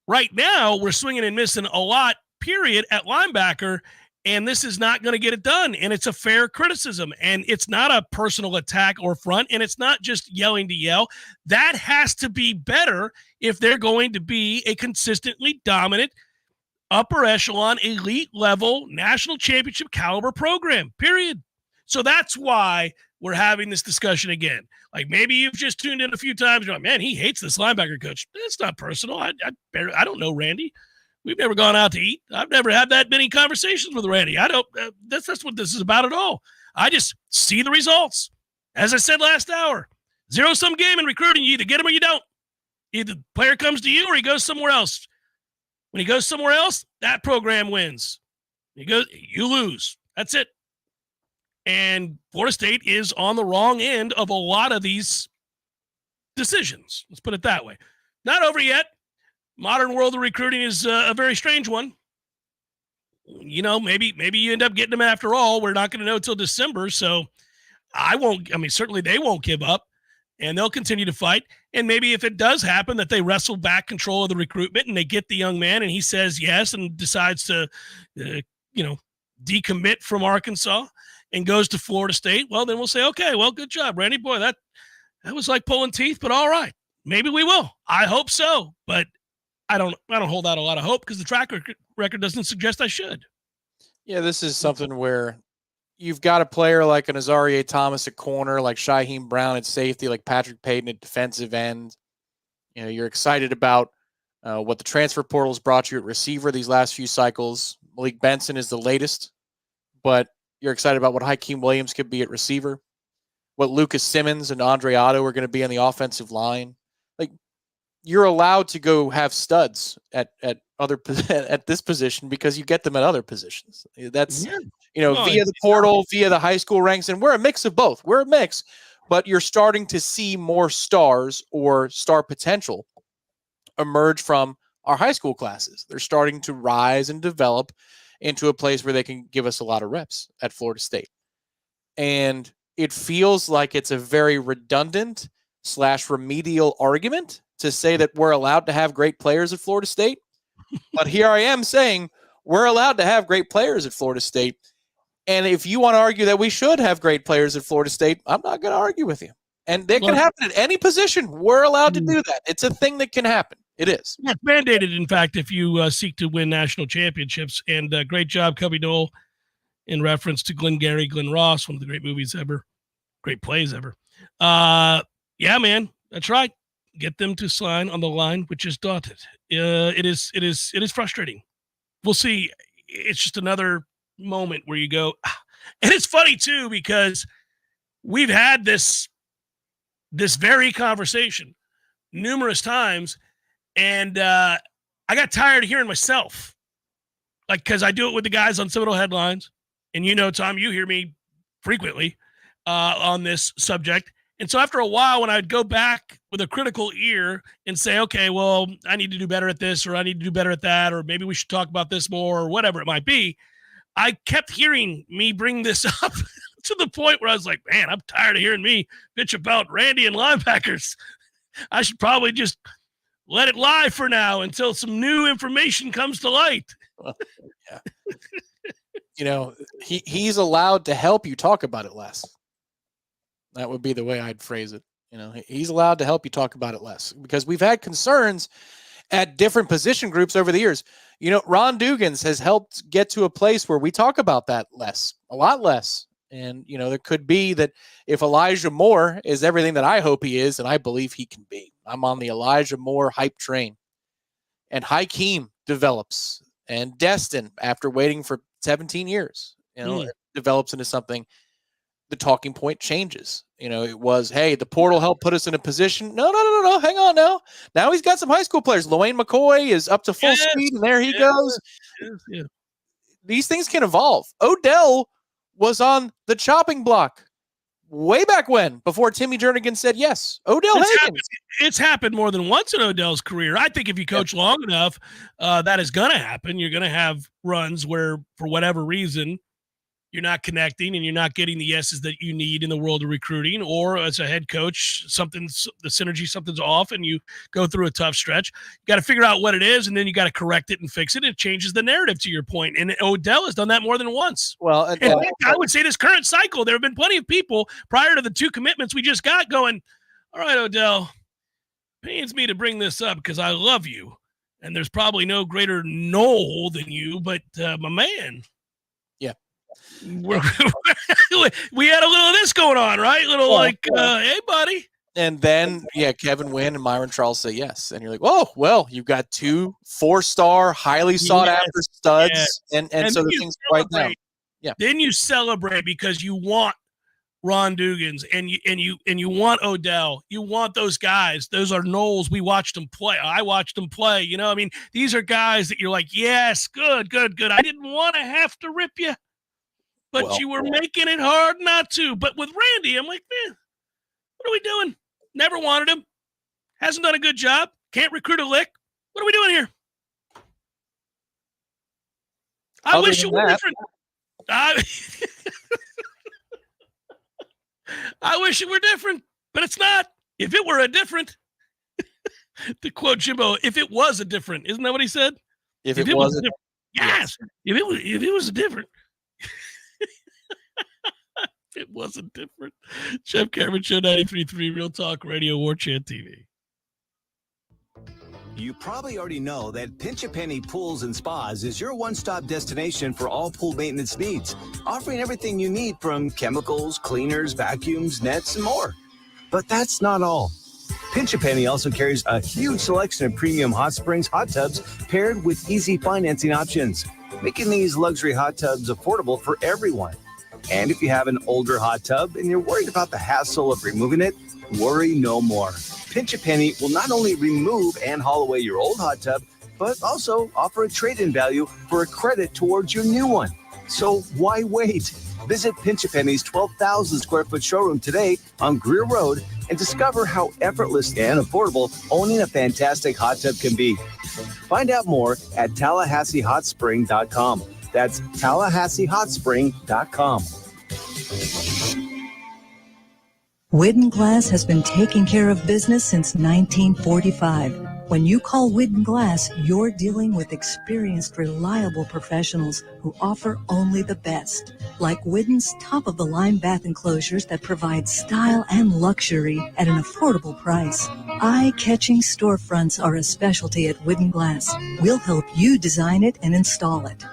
Right now, we're swinging and missing a lot, period, at linebacker, and this is not going to get it done. And it's a fair criticism, and it's not a personal attack or front, and it's not just yelling to yell. That has to be better if they're going to be a consistently dominant, upper echelon, elite level, national championship caliber program, period. So that's why we're having this discussion again. Like, maybe you've just tuned in a few times. You're like, man, he hates this linebacker coach. It's not personal. I don't know Randy. We've never gone out to eat. I've never had that many conversations with Randy. I don't. That's what this is about at all. I just see the results. As I said last hour, zero-sum game in recruiting. You either get him or you don't. Either the player comes to you or he goes somewhere else. When he goes somewhere else, that program wins. You lose. That's it. And Florida State is on the wrong end of a lot of these decisions. Let's put it that way. Not over yet. Modern world of recruiting is a very strange one. You know, maybe you end up getting them after all. We're not going to know until December. So certainly they won't give up, and they'll continue to fight. And maybe if it does happen that they wrestle back control of the recruitment and they get the young man and he says yes and decides to, decommit from Arkansas and goes to Florida State, well, then we'll say, okay, well, good job, Randy. Boy, that was like pulling teeth, but all right. Maybe we will. I hope so, but I don't hold out a lot of hope because the track record doesn't suggest I should. Yeah, this is something where you've got a player like an Azarie Thomas at corner, like Shaheem Brown at safety, like Patrick Payton at defensive end. You know, you're excited about what the transfer portal's brought you at receiver these last few cycles. Malik Benson is the latest, but you're excited about what Hakeem Williams could be at receiver, what Lucas Simmons and Andre Otto are going to be on the offensive line. Like, you're allowed to go have studs at this position because you get them at other positions. That's via the portal, via the high school ranks, and we're a mix of both. We're a mix, but you're starting to see more stars or star potential emerge from our high school classes. They're starting to rise and develop into a place where they can give us a lot of reps at Florida State. And it feels like it's a very redundant / remedial argument to say that we're allowed to have great players at Florida State. But here I am saying we're allowed to have great players at Florida State. And if you want to argue that we should have great players at Florida State, I'm not going to argue with you. And that can happen at any position. We're allowed to do that. It's a thing that can happen. It is. Yeah, it's mandated, in fact, if you seek to win national championships. And great job, Cubby Dole, in reference to Glengarry Glen Ross, one of the great movies ever, great plays ever. Yeah, man, that's right. Get them to sign on the line, which is dotted. It is frustrating. We'll see. It's just another moment where you go, and it's funny too because we've had this very conversation numerous times. And I got tired of hearing myself, like, because I do it with the guys on Seminole Headlines. And Tom, you hear me frequently on this subject. And so after a while, when I'd go back with a critical ear and say, okay, well, I need to do better at this, or I need to do better at that, or maybe we should talk about this more, or whatever it might be, I kept hearing me bring this up to the point where I was like, man, I'm tired of hearing me bitch about Randy and linebackers. I should probably just let it lie for now until some new information comes to light. Yeah. He's allowed to help you talk about it less. That would be the way I'd phrase it. He's allowed to help you talk about it less because we've had concerns at different position groups over the years. Ron Dugans has helped get to a place where we talk about that less, a lot less. And, there could be that if Elijah Moore is everything that I hope he is, and I believe he can be, I'm on the Elijah Moore hype train. And Hakeem develops, and Destin, after waiting for 17 years, develops into something. The talking point changes. It was, hey, the portal helped put us in a position. No. Hang on now. Now he's got some high school players. Loane McCoy is up to full speed, and there he goes. Yeah. These things can evolve. Odell was on the chopping block way back when, before Timmy Jernigan said yes. It's happened more than once in Odell's career. I think if you coach long enough, that is going to happen. You're going to have runs where, for whatever reason, you're not connecting and you're not getting the yeses that you need in the world of recruiting, or as a head coach, the synergy, something's off and you go through a tough stretch. You got to figure out what it is, and then you got to correct it and fix it. It changes the narrative, to your point. And Odell has done that more than once. Well, and I would say this current cycle, there have been plenty of people prior to the 2 commitments we just got going, all right, Odell, pains me to bring this up because I love you. And there's probably no greater Noel than you, but my man. Yeah. We had a little of this going on, right? Hey, buddy. And then, Kevin Wynn and Myron Charles say yes. And you're like, oh, well, you've got 2 4-star, highly sought after studs. Yes. And so the thing's right now. Yeah. Then you celebrate because you want Ron Dugans and you want Odell. You want those guys. Those are Knowles. We watched them play. I watched them play. These are guys that you're like, yes, good. I didn't want to have to rip you, but you were making it hard not to. But with Randy, I'm like, man, what are we doing? Never wanted him. Hasn't done a good job. Can't recruit a lick. What are we doing here? I wish it were different. I wish it were different, but it's not. If it were a different, to quote Jimbo, if it was a different, isn't that what he said? If it was a different. Yes. If it was a different. It wasn't different. Jeff Cameron Show, 93.3 Real Talk Radio, Warchant TV. You probably already know that Pinch a Penny Pools and Spas is your one-stop destination for all pool maintenance needs, offering everything you need from chemicals, cleaners, vacuums, nets, and more. But that's not all. Pinch a Penny also carries a huge selection of premium hot springs hot tubs paired with easy financing options, making these luxury hot tubs affordable for everyone. And if you have an older hot tub and you're worried about the hassle of removing it, worry no more. Pinch a Penny will not only remove and haul away your old hot tub, but also offer a trade-in value for a credit towards your new one. So why wait? Visit Pinch a Penny's 12,000 square foot showroom today on Greer Road and discover how effortless and affordable owning a fantastic hot tub can be. Find out more at TallahasseeHotSpring.com. That's TallahasseeHotSpring.com. Widden Glass has been taking care of business since 1945. When you call Widden Glass, you're dealing with experienced, reliable professionals who offer only the best. Like Widden's top-of-the-line bath enclosures that provide style and luxury at an affordable price. Eye-catching storefronts are a specialty at Widden Glass. We'll help you design it and install it.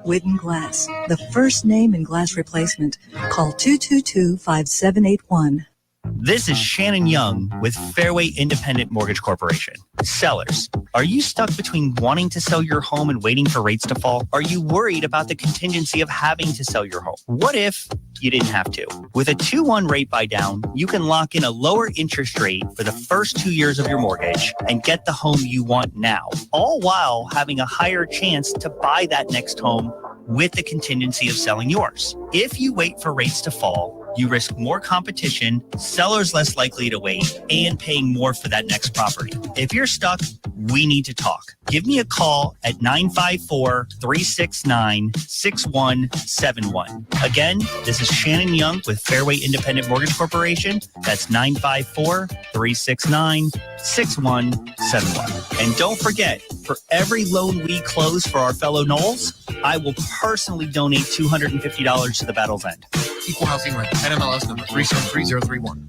Widden Glass, the first name in glass replacement. Call 222-5781. This is Shannon Young with Fairway Independent Mortgage Corporation. Sellers, are you stuck between wanting to sell your home and waiting for rates to fall? Are you worried about the contingency of having to sell your home? What if you didn't have to? With a 2-1 rate buy down, you can lock in a lower interest rate for the first 2 years of your mortgage and get the home you want now, all while having a higher chance to buy that next home with the contingency of selling yours. If you wait for rates to fall, you risk more competition, sellers less likely to wait, and paying more for that next property. If you're stuck, we need to talk. Give me a call at 954-369-6171. Again, this is Shannon Young with Fairway Independent Mortgage Corporation. That's 954-369-6171. And don't forget, for every loan we close for our fellow Knowles, I will personally donate $250 to the Battle's End. Equal housing rent. NMLS number 373031.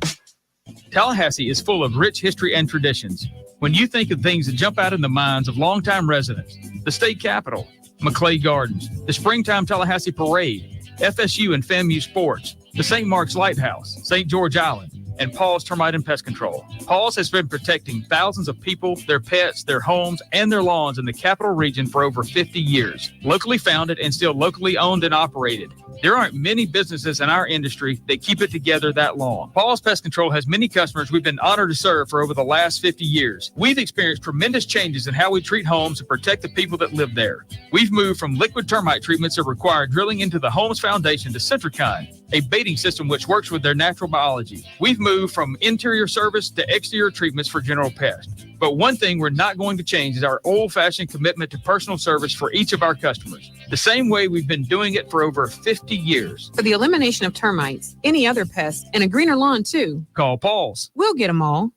Tallahassee is full of rich history and traditions. When you think of things that jump out in the minds of longtime residents, the state capitol, McClay Gardens, the Springtime Tallahassee Parade, FSU and FAMU Sports, the St. Mark's Lighthouse, St. George Island, and Paul's Termite and Pest Control. Paul's has been protecting thousands of people, their pets, their homes, and their lawns in the capital region for over 50 years. Locally founded and still locally owned and operated. There aren't many businesses in our industry that keep it together that long. Paul's Pest Control has many customers we've been honored to serve for over the last 50 years. We've experienced tremendous changes in how we treat homes and protect the people that live there. We've moved from liquid termite treatments that require drilling into the home's foundation to Centricon, a baiting system which works with their natural biology. We've moved from interior service to exterior treatments for general pests. But one thing we're not going to change is our old-fashioned commitment to personal service for each of our customers, the same way we've been doing it for over 50 years. For the elimination of termites, any other pests, and a greener lawn, too. Call Paul's. We'll get them all.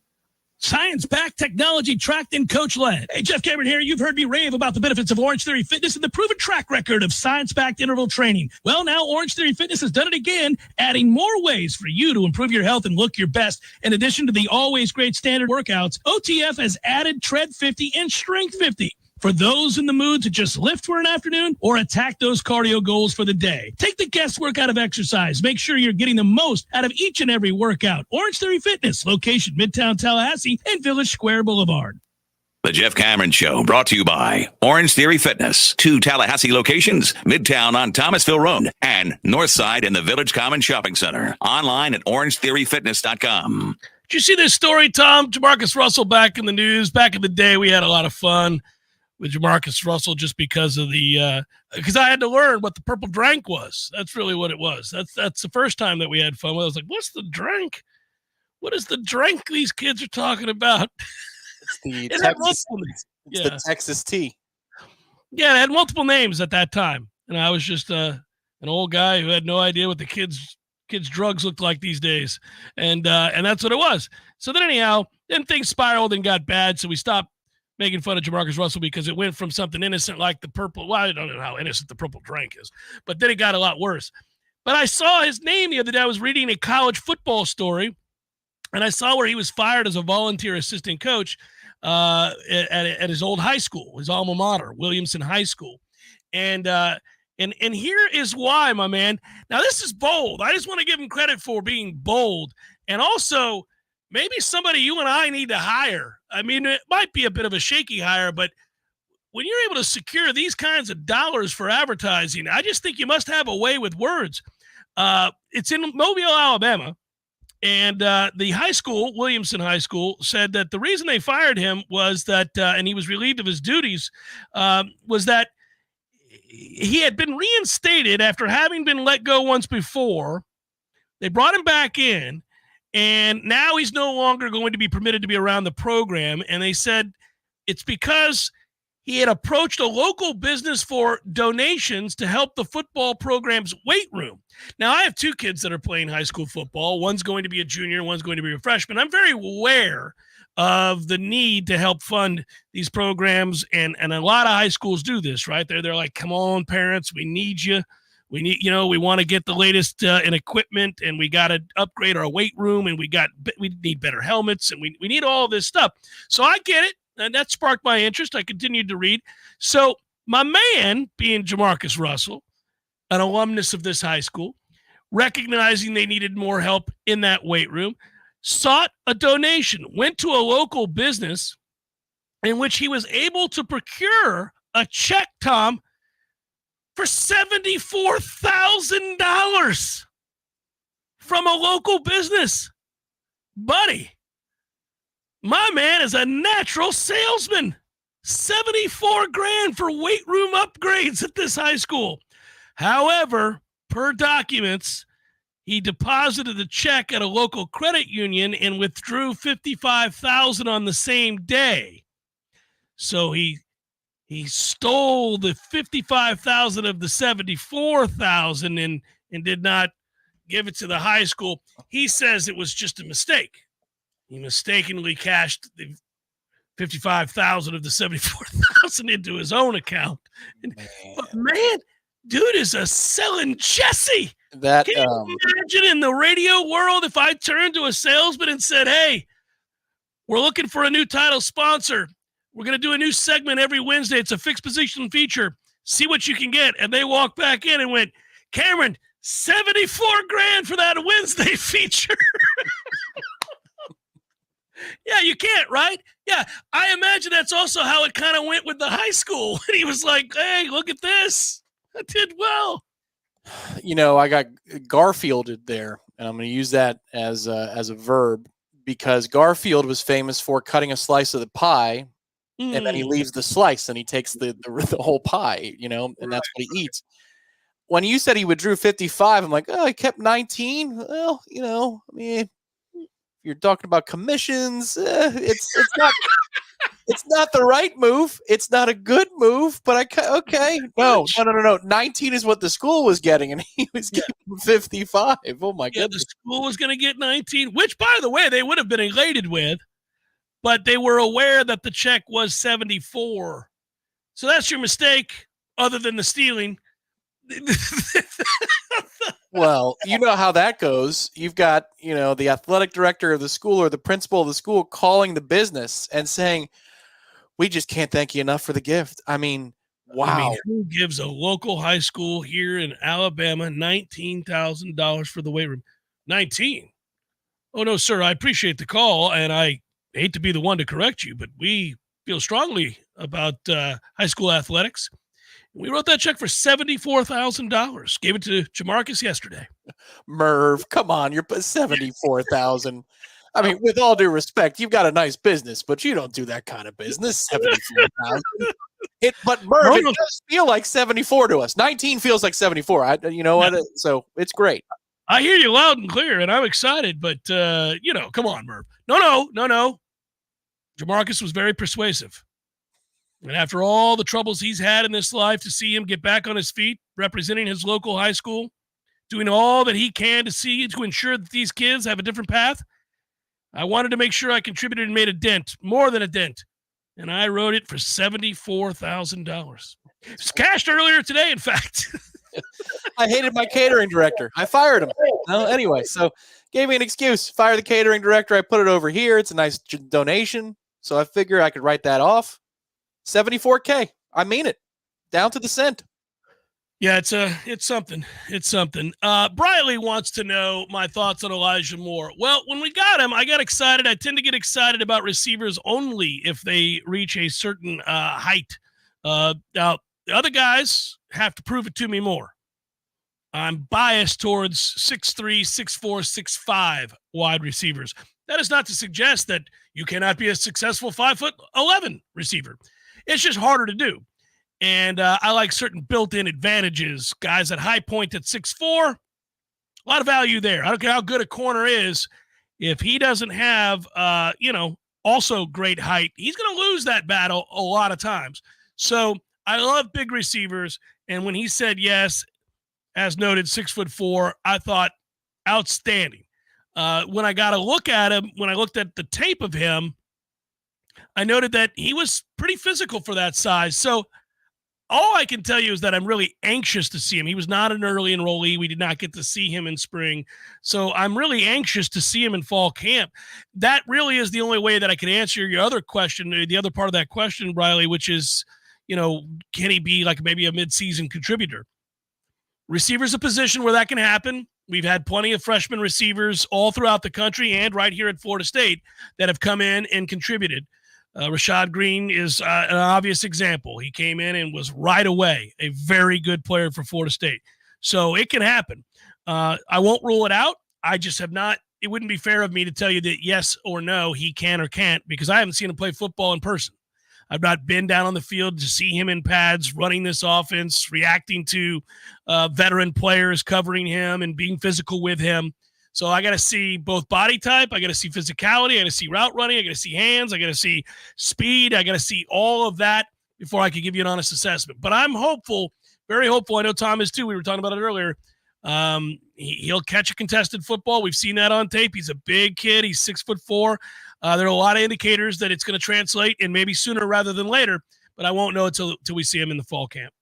Science-backed, technology-tracked, and coach-led. Hey, Jeff Cameron here. You've heard me rave about the benefits of Orange Theory Fitness and the proven track record of science-backed interval training. Well, now Orange Theory Fitness has done it again, adding more ways for you to improve your health and look your best. In addition to the always great standard workouts, OTF has added Tread 50 and Strength 50. For those in the mood to just lift for an afternoon or attack those cardio goals for the day. Take the guesswork out of exercise. Make sure you're getting the most out of each and every workout. Orange Theory Fitness, location Midtown Tallahassee and Village Square Boulevard. The Jeff Cameron Show, brought to you by Orange Theory Fitness. 2 Tallahassee locations, Midtown on Thomasville Road and Northside in the Village Common Shopping Center. Online at orangetheoryfitness.com. Did you see this story, Tom? Jamarcus Russell back in the news. Back in the day, we had a lot of fun with Jamarcus Russell just because of because I had to learn what the purple drank was. That's really what it was. That's the first time that we had fun. I was like, what's the drink? What is the drink these kids are talking about? It's the Texas tea. Yeah, it had multiple names at that time. And I was just an old guy who had no idea what the kids' drugs looked like these days. And that's what it was. So then anyhow, then things spiraled and got bad. So we stopped making fun of Jamarcus Russell because it went from something innocent like the purple. Well, I don't know how innocent the purple drink is, but then it got a lot worse. But I saw his name the other day. I was reading a college football story, and I saw where he was fired as a volunteer assistant coach at his old high school, his alma mater, Williamson High School. And here is why, my man. Now, this is bold. I just want to give him credit for being bold. And also, maybe somebody you and I need to hire. I mean, it might be a bit of a shaky hire, but when you're able to secure these kinds of dollars for advertising, I just think you must have a way with words. It's in Mobile, Alabama, and the high school, Williamson High School, said that the reason they fired him was that, and he was relieved of his duties, was that he had been reinstated after having been let go once before. They brought him back in, and now he's no longer going to be permitted to be around the program. And they said it's because he had approached a local business for donations to help the football program's weight room. Now, I have 2 kids that are playing high school football. One's going to be a junior, one's going to be a freshman. I'm very aware of the need to help fund these programs, and a lot of high schools do this, right? They're like, come on, parents, we need you. We need, we want to get the latest in equipment, and we got to upgrade our weight room, and we need better helmets, and we need all this stuff. So I get it, and that sparked my interest. I continued to read. So my man, being Jamarcus Russell, an alumnus of this high school, recognizing they needed more help in that weight room, sought a donation, went to a local business in which he was able to procure a check, Tom, for $74,000 from a local business. Buddy, my man is a natural salesman. 74 grand for weight room upgrades at this high school. However, per documents, he deposited the check at a local credit union and withdrew $55,000 on the same day. So he stole the $55,000 of the $74,000 and did not give it to the high school. He says it was just a mistake. He mistakenly cashed the $55,000 of the $74,000 into his own account. But man, dude is a selling Jesse. Can you imagine in the radio world if I turned to a salesman and said, hey, we're looking for a new title sponsor. We're going to do a new segment every Wednesday. It's a fixed position feature. See what you can get. And they walked back in and went, Cameron, 74 grand for that Wednesday feature. Yeah, you can't, right? Yeah, I imagine that's also how it kind of went with the high school. And he was like, hey, look at this. I did well. I got Garfielded there, and I'm going to use that as a verb because Garfield was famous for cutting a slice of the pie, and then he leaves the slice and he takes the whole pie, and that's what he eats. When you said he withdrew 55, I'm like, oh, he kept 19. Well, if you're talking about commissions, it's not the right move. It's not a good move, but okay. No. 19 is what the school was getting, and he was getting 55. Oh my goodness. The school was going to get 19, which, by the way, they would have been elated with, but they were aware that the check was 74. So that's your mistake, other than the stealing. Well, you know how that goes. You've got, the athletic director of the school or the principal of the school calling the business and saying, we just can't thank you enough for the gift. I mean, wow. Who gives a local high school here in Alabama $19,000 for the weight room? 19? Oh, no, sir. I appreciate the call, and I hate to be the one to correct you, but we feel strongly about high school athletics. We wrote that check for $74,000. Gave it to Jamarcus yesterday. Merv, come on. You're $74,000. I mean, with all due respect, you've got a nice business, but you don't do that kind of business. 74,000. But Merv, it does feel like 74 to us. 19 feels like 74. So it's great. I hear you loud and clear, and I'm excited. But come on, Merv. No. Jamarcus was very persuasive, and after all the troubles he's had in this life, to see him get back on his feet, representing his local high school, doing all that he can to ensure that these kids have a different path. I wanted to make sure I contributed and made a dent, more than a dent, and I wrote it for $74,000. It was cashed earlier today, in fact. I hated my catering director. I fired him. Anyway, so gave me an excuse. Fire the catering director. I put it over here. It's a nice donation, so I figure I could write that off. $74K. I mean it. Down to the cent. Yeah, it's something. It's something. Briley wants to know my thoughts on Elijah Moore. Well, when we got him, I got excited. I tend to get excited about receivers only if they reach a certain height. Now, the other guys have to prove it to me more. I'm biased towards 6'3", 6'4", 6'5" wide receivers. That is not to suggest that you cannot be a successful 5'11" receiver. It's just harder to do. And I like certain built-in advantages. Guys at high point at 6'4", a lot of value there. I don't care how good a corner is. If he doesn't have, also great height, he's going to lose that battle a lot of times. So I love big receivers. And when he said yes, as noted, 6'4", I thought outstanding. When I got a look at him, when I looked at the tape of him, I noted that he was pretty physical for that size. So all I can tell you is that I'm really anxious to see him. He was not an early enrollee. We did not get to see him in spring. So I'm really anxious to see him in fall camp. That really is the only way that I can answer your other question, the other part of that question, Briley, which is, can he be like maybe a midseason contributor? Receiver's a position where that can happen. We've had plenty of freshman receivers all throughout the country and right here at Florida State that have come in and contributed. Rashad Green is an obvious example. He came in and was right away a very good player for Florida State. So it can happen. I won't rule it out. I just have not. It wouldn't be fair of me to tell you that yes or no, he can or can't, because I haven't seen him play football in person. I've not been down on the field to see him in pads, running this offense, reacting to veteran players covering him and being physical with him. So I got to see both body type. I got to see physicality. I got to see route running. I got to see hands. I got to see speed. I got to see all of that before I can give you an honest assessment. But I'm hopeful, very hopeful. I know Tom is too. We were talking about it earlier. He'll catch a contested football. We've seen that on tape. He's a big kid. He's 6'4". There are a lot of indicators that it's going to translate, and maybe sooner rather than later. But I won't know until we see him in the fall camp.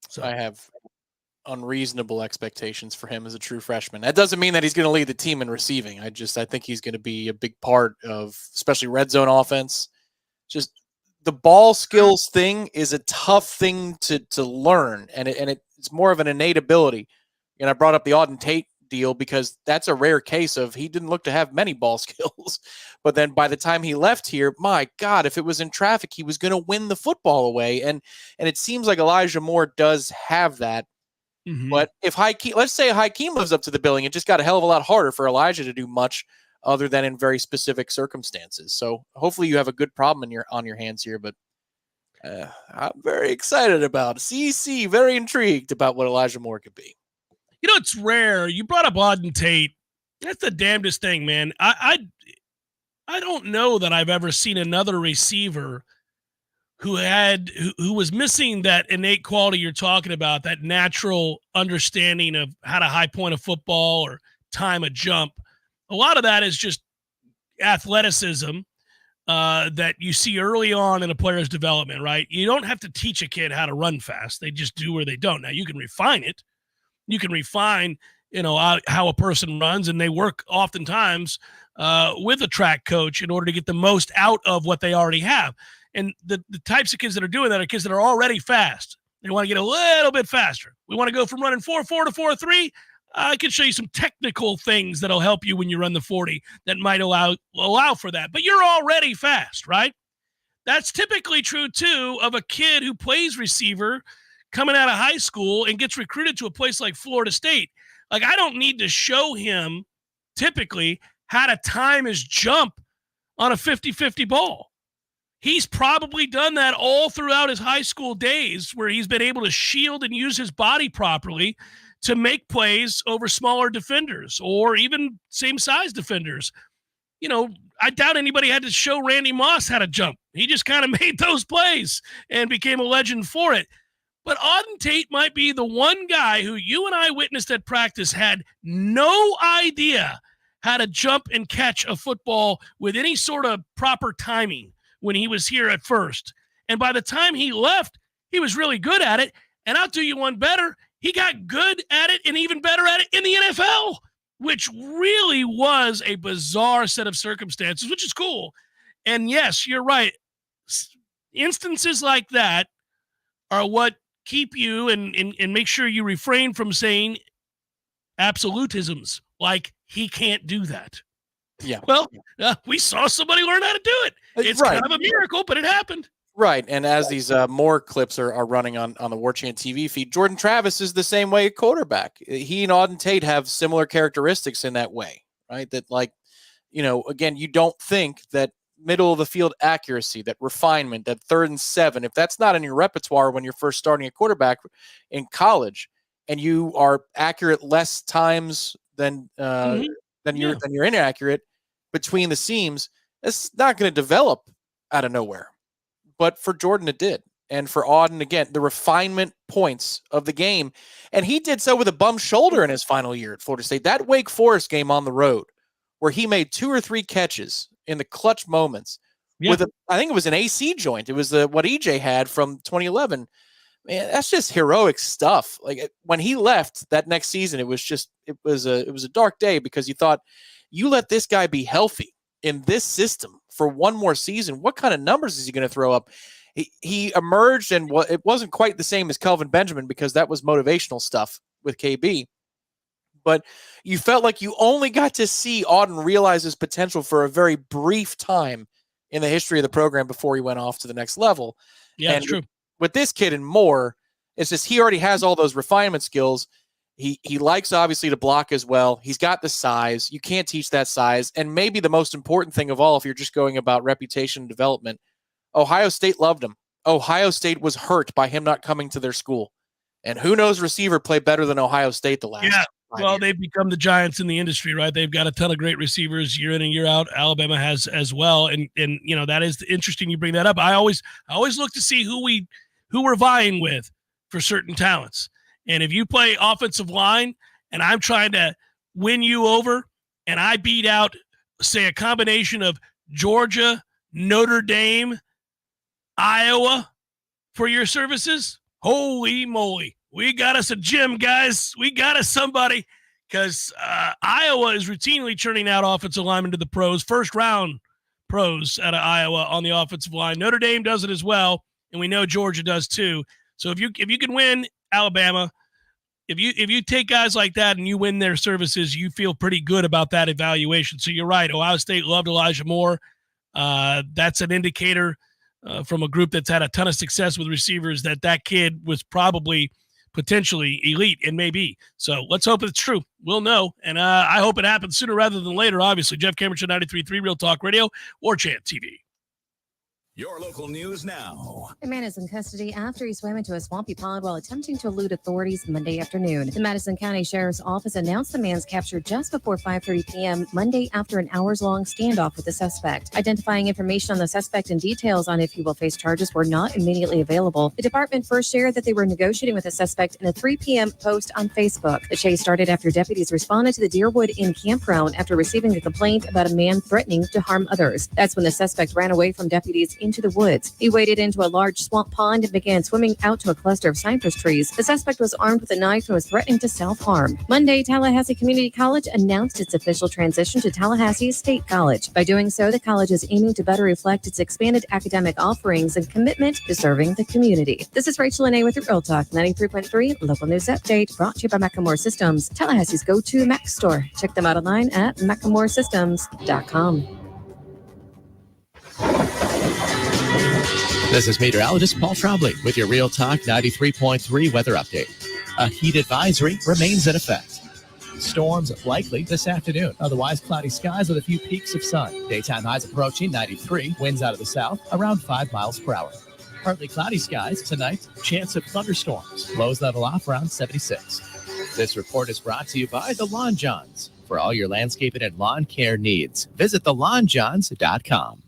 So I have unreasonable expectations for him as a true freshman. That doesn't mean that he's going to lead the team in receiving. I think he's going to be a big part of, especially red zone offense. Just the ball skills thing is a tough thing to learn, and it's more of an innate ability. And I brought up the Auden Tate deal because that's a rare case of he didn't look to have many ball skills. But then by the time he left here, my God, if it was in traffic, he was going to win the football away. And it seems like Elijah Moore does have that. Mm-hmm. But if let's say Hakeem lives up to the billing, it just got a hell of a lot harder for Elijah to do much other than in very specific circumstances. So hopefully you have a good problem on your hands here. But I'm very excited about it. CC, very intrigued about what Elijah Moore could be. It's rare. You brought up Auden Tate. That's the damnedest thing, man. I don't know that I've ever seen another receiver who was missing that innate quality you're talking about, that natural understanding of how to high point a football or time a jump. A lot of that is just athleticism that you see early on in a player's development, right? You don't have to teach a kid how to run fast. They just do or they don't. Now, you can refine it. You can refine, how a person runs, and they work oftentimes with a track coach in order to get the most out of what they already have. And the types of kids that are doing that are kids that are already fast. They want to get a little bit faster. We want to go from running 4.4 to 4.3. I can show you some technical things that'll help you when you run the 40 that might allow for that. But you're already fast, right? That's typically true, too, of a kid who plays receiver coming out of high school and gets recruited to a place like Florida State. Like, I don't need to show him typically how to time his jump on a 50-50 ball. He's probably done that all throughout his high school days, where he's been able to shield and use his body properly to make plays over smaller defenders or even same-size defenders. I doubt anybody had to show Randy Moss how to jump. He just kind of made those plays and became a legend for it. But Auden Tate might be the one guy who you and I witnessed at practice had no idea how to jump and catch a football with any sort of proper timing when he was here at first. And by the time he left, he was really good at it. And I'll do you one better. He got good at it and even better at it in the NFL, which really was a bizarre set of circumstances, which is cool. And yes, you're right. Instances like that are what keep you and make sure you refrain from saying absolutisms like he can't do that. Yeah. Well, we saw somebody learn how to do it. It's Right. kind of a miracle, but it happened. Right. And as these more clips are running on the Warchant TV feed, Jordan Travis is the same way at quarterback. He and Auden Tate have similar characteristics in that way, right? That, like, again, you don't think that middle of the field accuracy, that refinement, that 3rd and 7, if that's not in your repertoire when you're first starting a quarterback in college, and you are accurate less times than you're inaccurate between the seams, it's not going to develop out of nowhere. But for Jordan, it did. And for Auden, again, the refinement points of the game. And he did so with a bum shoulder in his final year at Florida State. That Wake Forest game on the road, where he made 2 or 3 catches in the clutch moments with I think it was an AC joint. It was what EJ had from 2011. Man, that's just heroic stuff. Like, when he left that next season, it was a dark day, because you thought, you let this guy be healthy in this system for one more season, what kind of numbers is he going to throw up? He emerged, and it wasn't quite the same as Kelvin Benjamin, because that was motivational stuff with KB. But you felt like you only got to see Auden realize his potential for a very brief time in the history of the program before he went off to the next level. Yeah, that's true. With this kid and more, it's just he already has all those refinement skills. He likes, obviously, to block as well. He's got the size. You can't teach that size. And maybe the most important thing of all, if you're just going about reputation and development, Ohio State loved him. Ohio State was hurt by him not coming to their school. And who knows receiver play better than Ohio State the last Yeah. 5 Well, years. they've become the giants in the industry, right? They've got a ton of great receivers year in and year out. Alabama has as well. And that is interesting you bring that up. I always look to see who we're vying with for certain talents. And if you play offensive line and I'm trying to win you over, and I beat out, say, a combination of Georgia, Notre Dame, Iowa for your services, holy moly. We got us a gym, guys. We got us somebody, because Iowa is routinely churning out offensive linemen to the pros, first-round pros out of Iowa on the offensive line. Notre Dame does it as well, and we know Georgia does too. So if you can win Alabama, if you take guys like that and you win their services, you feel pretty good about that evaluation. So you're right. Ohio State loved Elijah Moore. That's an indicator from a group that's had a ton of success with receivers that kid was probably potentially elite, and maybe. So let's hope it's true. We'll know. And I hope it happens sooner rather than later, obviously. Jeff Cameron Show, 93.3 Real Talk Radio, Warchant TV. Your local news now. A man is in custody after he swam into a swampy pond while attempting to elude authorities Monday afternoon. The Madison County Sheriff's Office announced the man's capture just before 5:30 p.m. Monday after an hours-long standoff with the suspect. Identifying information on the suspect and details on if he will face charges were not immediately available. The department first shared that they were negotiating with the suspect in a 3 p.m. post on Facebook. The chase started after deputies responded to the Deerwood Inn campground after receiving a complaint about a man threatening to harm others. That's when the suspect ran away from deputies into the woods. He waded into a large swamp pond and began swimming out to a cluster of cypress trees. The suspect was armed with a knife and was threatening to self-harm. Monday, Tallahassee Community College announced its official transition to Tallahassee State College. By doing so, the college is aiming to better reflect its expanded academic offerings and commitment to serving the community. This is Rachel Lene with your Real Talk 93.3 Local News Update, brought to you by Macklemore Systems, Tallahassee's go-to Mac store. Check them out online at MacklemoreSystems.com. This is meteorologist Paul Trombley with your Real Talk 93.3 weather update. A heat advisory remains in effect. Storms likely this afternoon. Otherwise, cloudy skies with a few peaks of sun. Daytime highs approaching 93. Winds out of the south around 5 miles per hour. Partly cloudy skies tonight. Chance of thunderstorms. Lows level off around 76. This report is brought to you by the Lawn Johns. For all your landscaping and lawn care needs, visit thelawnjohns.com.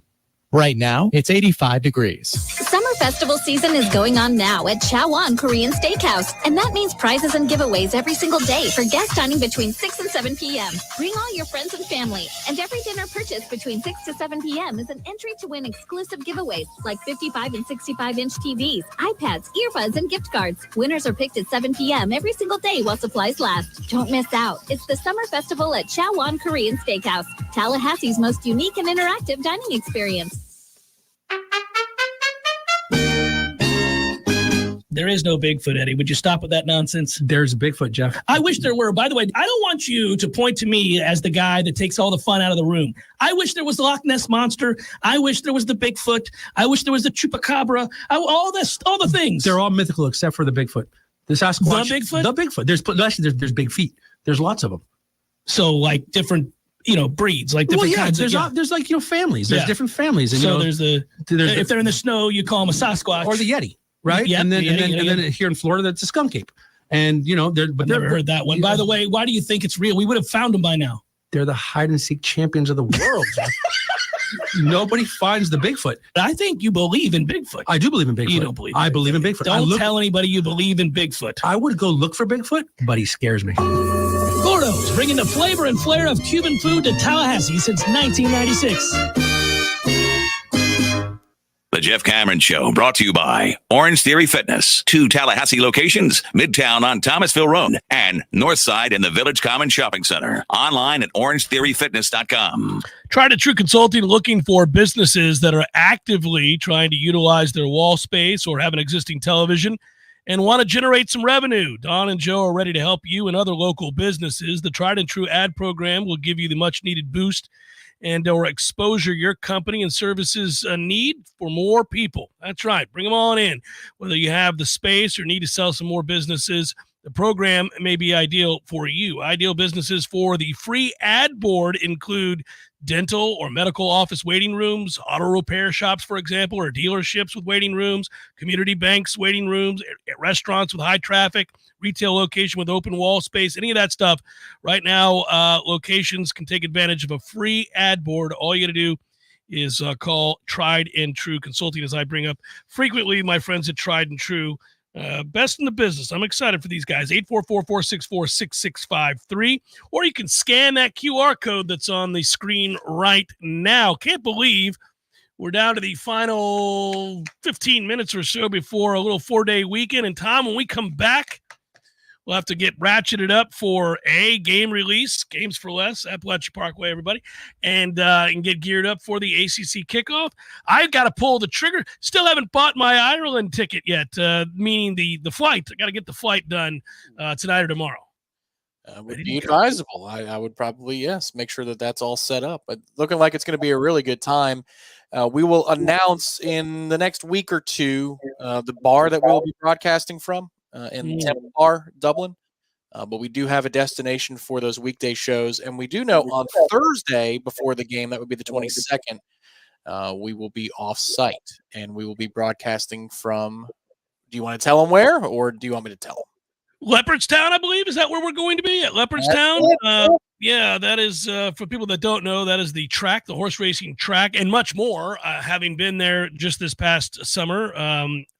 Right now, it's 85 degrees. Summer festival season is going on now at Chawan Korean Steakhouse, and that means prizes and giveaways every single day for guest dining between 6 and 7 p.m. Bring all your friends and family, and every dinner purchase between 6 to 7 p.m. is an entry to win exclusive giveaways like 55 and 65-inch TVs, iPads, earbuds, and gift cards. Winners are picked at 7 p.m. every single day while supplies last. Don't miss out. It's the Summer Festival at Chawan Korean Steakhouse, Tallahassee's most unique and interactive dining experience. There is no Bigfoot, Eddie. Would you stop with that nonsense? There's a Bigfoot, Jeff. I wish there were. By the way, I don't want you to point to me as the guy that takes all the fun out of the room. I wish there was the Loch Ness Monster. I wish there was the Bigfoot. I wish there was the Chupacabra. All the things. They're all mythical except for the Bigfoot. The Sasquatch. The Bigfoot? The Bigfoot. There's big feet. There's lots of them. So like different, breeds, like different kinds there's of. There's like, families. There's different families. And, so if they're in the snow, you call them a Sasquatch. Or the Yeti. Right, yep, and then here in Florida, that's a skunk ape, and I've never heard that one. By the way, why do you think it's real? We would have found them by now. They're the hide and seek champions of the world. Nobody finds the Bigfoot. I think you believe in Bigfoot. I do believe in Bigfoot. You don't believe. I believe in Bigfoot. Don't tell anybody you believe in Bigfoot. I would go look for Bigfoot, but he scares me. Gordo's bringing the flavor and flair of Cuban food to Tallahassee since 1996. The Jeff Cameron Show, brought to you by Orange Theory Fitness. 2 Tallahassee locations, Midtown on Thomasville Road and Northside in the Village Common Shopping Center. Online at orangetheoryfitness.com. Tried and True Consulting, looking for businesses that are actively trying to utilize their wall space or have an existing television and want to generate some revenue. Don and Joe are ready to help you and other local businesses. The Tried and True ad program will give you the much-needed boost and or exposure your company and services need for more people. That's right. Bring them on in. Whether you have the space or need to sell some more businesses, the program may be ideal for you. Ideal businesses for the free ad board include dental or medical office waiting rooms, auto repair shops, for example, or dealerships with waiting rooms, community banks waiting rooms, restaurants with high traffic, retail location with open wall space, any of that stuff. Right now, locations can take advantage of a free ad board. All you got to do is call Tried and True Consulting, as I bring up frequently my friends at Tried and True. Best in the business. I'm excited for these guys. 844-464-6653. Or you can scan that QR code that's on the screen right now. Can't believe we're down to the final 15 minutes or so before a little 4-day weekend. And Tom, when we come back, we'll have to get ratcheted up for a game release, Games for Less, Appalachia Parkway, everybody, and get geared up for the ACC kickoff. I've got to pull the trigger. Still haven't bought my Ireland ticket yet, meaning the flight. I got to get the flight done tonight or tomorrow. Would be advisable. I would probably, yes, make sure that that's all set up. But looking like it's going to be a really good time. We will announce in the next week or two the bar that we'll be broadcasting from. In Temple Bar, Dublin. But we do have a destination for those weekday shows. And we do know on Thursday before the game, that would be the 22nd, we will be off-site, and we will be broadcasting from – do you want to tell them where, or do you want me to tell them? Leopardstown, I believe. Is that where we're going to be, at Leopardstown? Yeah, that is, for people that don't know, that is the track, the horse racing track, and much more. Having been there just this past summer,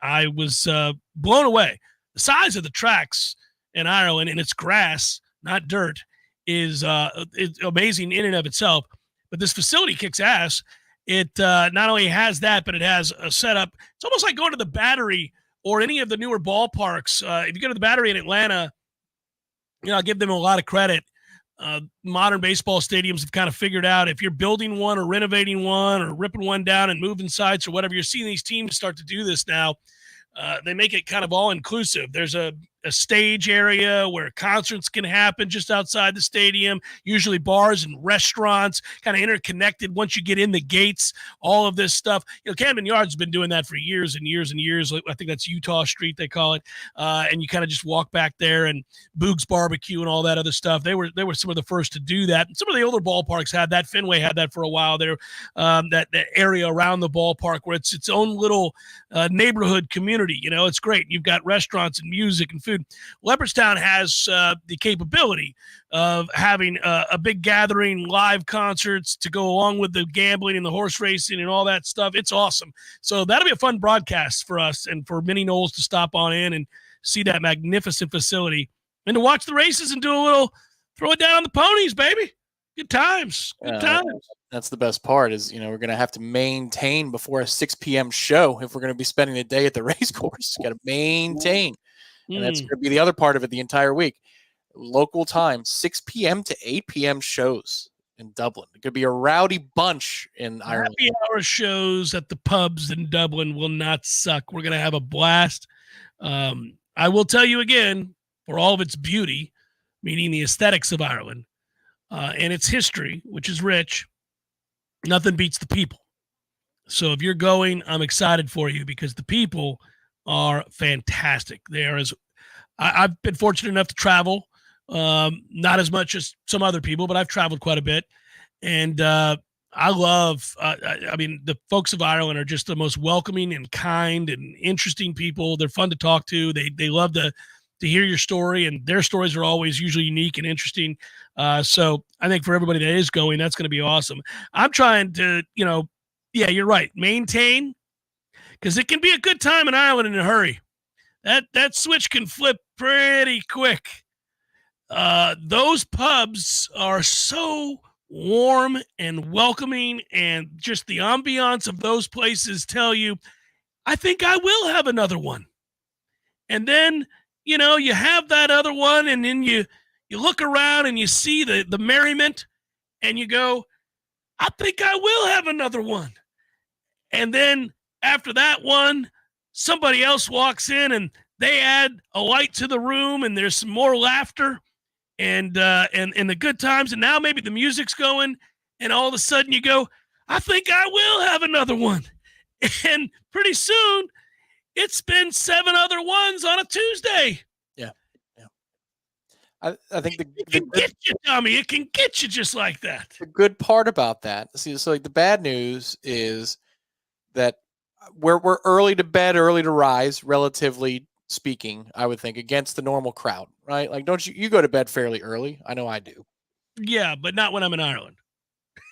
I was blown away. The size of the tracks in Ireland, and it's grass, not dirt, is amazing in and of itself. But this facility kicks ass. It not only has that, but it has a setup. It's almost like going to the Battery or any of the newer ballparks. If you go to the Battery in Atlanta, I'll give them a lot of credit. Modern baseball stadiums have kind of figured out if you're building one or renovating one or ripping one down and moving sites or whatever, you're seeing these teams start to do this now. They make it kind of all-inclusive. There's a stage area where concerts can happen just outside the stadium, usually bars and restaurants, kind of interconnected once you get in the gates, all of this stuff. Camden Yards has been doing that for years and years and years. I think that's Utah Street, they call it. And you kind of just walk back there, and Boog's Barbecue and all that other stuff. They were some of the first to do that. And some of the older ballparks had that. Fenway had that for a while there, that area around the ballpark where it's its own little neighborhood community. It's great. You've got restaurants and music and food. Leopardstown has the capability of having a big gathering, live concerts to go along with the gambling and the horse racing and all that stuff. It's awesome. So that'll be a fun broadcast for us and for many Noles to stop on in and see that magnificent facility and to watch the races and do a little throw it down on the ponies, baby. Good times. Good times. That's the best part is, we're going to have to maintain before a 6 p.m. show if we're going to be spending the day at the race course. Got to maintain. And that's going to be the other part of it the entire week. Local time, 6 p.m. to 8 p.m. shows in Dublin. It could be a rowdy bunch in Ireland. Happy hour shows at the pubs in Dublin will not suck. We're going to have a blast. I will tell you again, for all of its beauty, meaning the aesthetics of Ireland, and its history, which is rich, nothing beats the people. So if you're going, I'm excited for you because the people are fantastic. I've been fortunate enough to travel, not as much as some other people, but I've traveled quite a bit. And I love, the folks of Ireland are just the most welcoming and kind and interesting people. They're fun to talk to. They love to hear your story, and their stories are always usually unique and interesting. So I think for everybody that is going, that's going to be awesome. I'm trying to, yeah, you're right. Maintain, because it can be a good time in Ireland in a hurry. That switch can flip pretty quick. Those pubs are so warm and welcoming, and just the ambiance of those places tell you, I think I will have another one. And then, you have that other one, and then you look around and you see the merriment, and you go, I think I will have another one. And then after that one, somebody else walks in and they add a light to the room, and there's some more laughter and the good times. And now maybe the music's going, and all of a sudden you go, I think I will have another one. And pretty soon it's been 7 other ones on a Tuesday. Yeah. I think it can get you, Tommy. It can get you just like that. The good part about that, so the bad news is that we're early to bed, early to rise, relatively speaking, I would think, against the normal crowd, right? Like, don't you go to bed fairly early? I know I do. Yeah, but not when I'm in Ireland.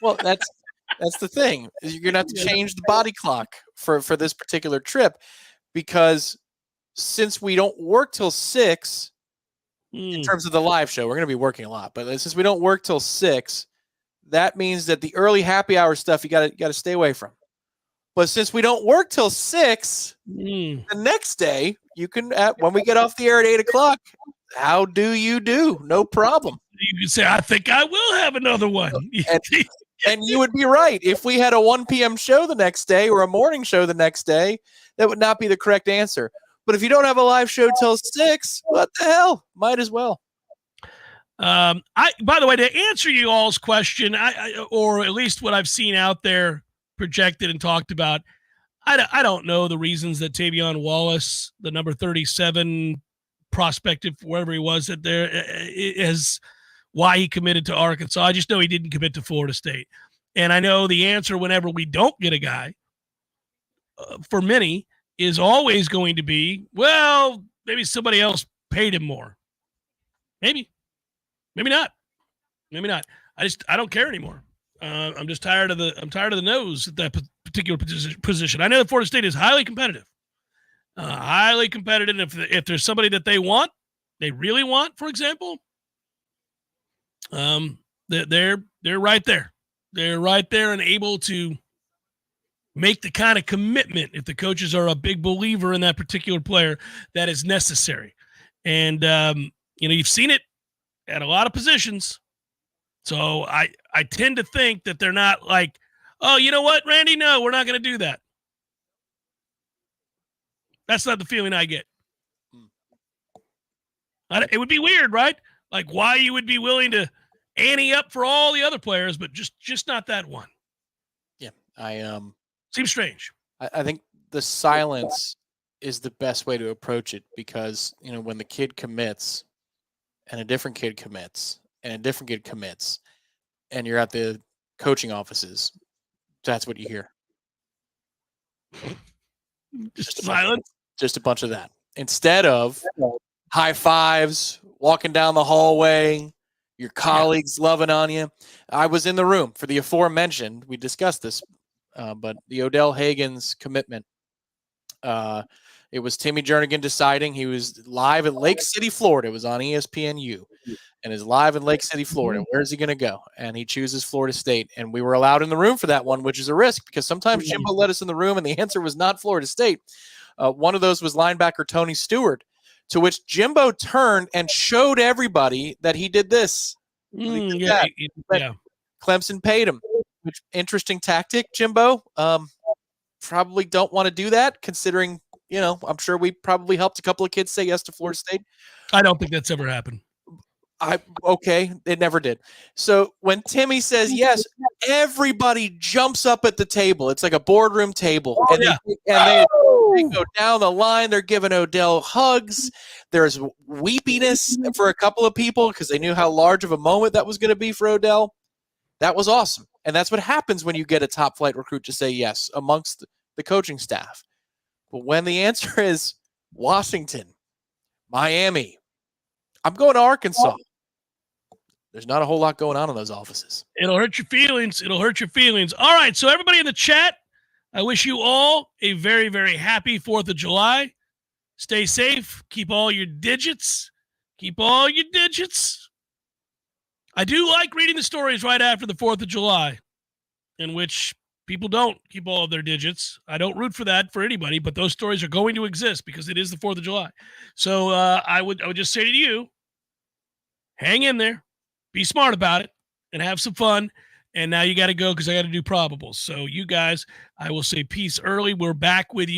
Well, that's the thing. You're gonna have to change the body clock for this particular trip, because since we don't work till 6 in terms of the live show, we're gonna be working a lot. But since we don't work till 6, that means that the early happy hour stuff you gotta stay away from. But since we don't work till 6, the next day you can, when we get off the air at 8 o'clock, how do you do? No problem. You can say, I think I will have another one. And you would be right. If we had a 1 p.m. show the next day or a morning show the next day, that would not be the correct answer. But if you don't have a live show till 6, what the hell? Might as well. By the way, to answer you all's question, or at least what I've seen out there projected and talked about, I don't know the reasons that Tavion Wallace, the number 37 prospective, wherever he was, that there is why he committed to Arkansas. I just know he didn't commit to Florida State. And I know the answer whenever we don't get a guy, for many, is always going to be, well, maybe somebody else paid him more. Maybe not. I don't care anymore. I'm just tired of the nose at that particular position. I know that Florida State is highly competitive. If there's somebody that they really want, for example, they're right there. They're right there and able to make the kind of commitment, if the coaches are a big believer in that particular player, that is necessary. And you've seen it at a lot of positions. So I tend to think that they're not like, oh, you know what, Randy? No, we're not going to do that. That's not the feeling I get. It would be weird, right? Like why you would be willing to ante up for all the other players, but just not that one. Yeah, seems strange. I think the silence is the best way to approach it because when the kid commits, and a different kid commits, and a different kid commits, and you're at the coaching offices, that's what you hear. Just silence. Just a bunch of that. Instead of high fives, walking down the hallway, your colleagues loving on you. I was in the room for the aforementioned. We discussed this, but the Odell Hagen's commitment. It was Timmy Jernigan deciding. He was live at Lake City, Florida. It was on ESPNU, and is live in Lake City, Florida. Where's he going to go? And he chooses Florida State, and we were allowed in the room for that one, which is a risk because sometimes Jimbo let us in the room, and the answer was not Florida State. One of those was linebacker Tony Stewart, to which Jimbo turned and showed everybody that he did this. Yeah. Clemson paid him. Which interesting tactic, Jimbo. Probably don't want to do that, considering I'm sure we probably helped a couple of kids say yes to Florida State. I don't think that's ever happened. Okay, it never did. So when Timmy says yes, everybody jumps up at the table. It's like a boardroom table, they go down the line. They're giving Odell hugs. There's weepiness for a couple of people because they knew how large of a moment that was going to be for Odell. That was awesome, and that's what happens when you get a top flight recruit to say yes amongst the coaching staff. But when the answer is Washington, Miami, I'm going to Arkansas. There's not a whole lot going on in those offices. It'll hurt your feelings. All right, so everybody in the chat, I wish you all a very, very happy 4th of July. Stay safe. Keep all your digits. I do like reading the stories right after the 4th of July in which people don't keep all of their digits. I don't root for that for anybody, but those stories are going to exist because it is the 4th of July. So I would just say to you, hang in there, be smart about it, and have some fun. And now you got to go because I got to do probables. So you guys, I will say peace early. We're back with you.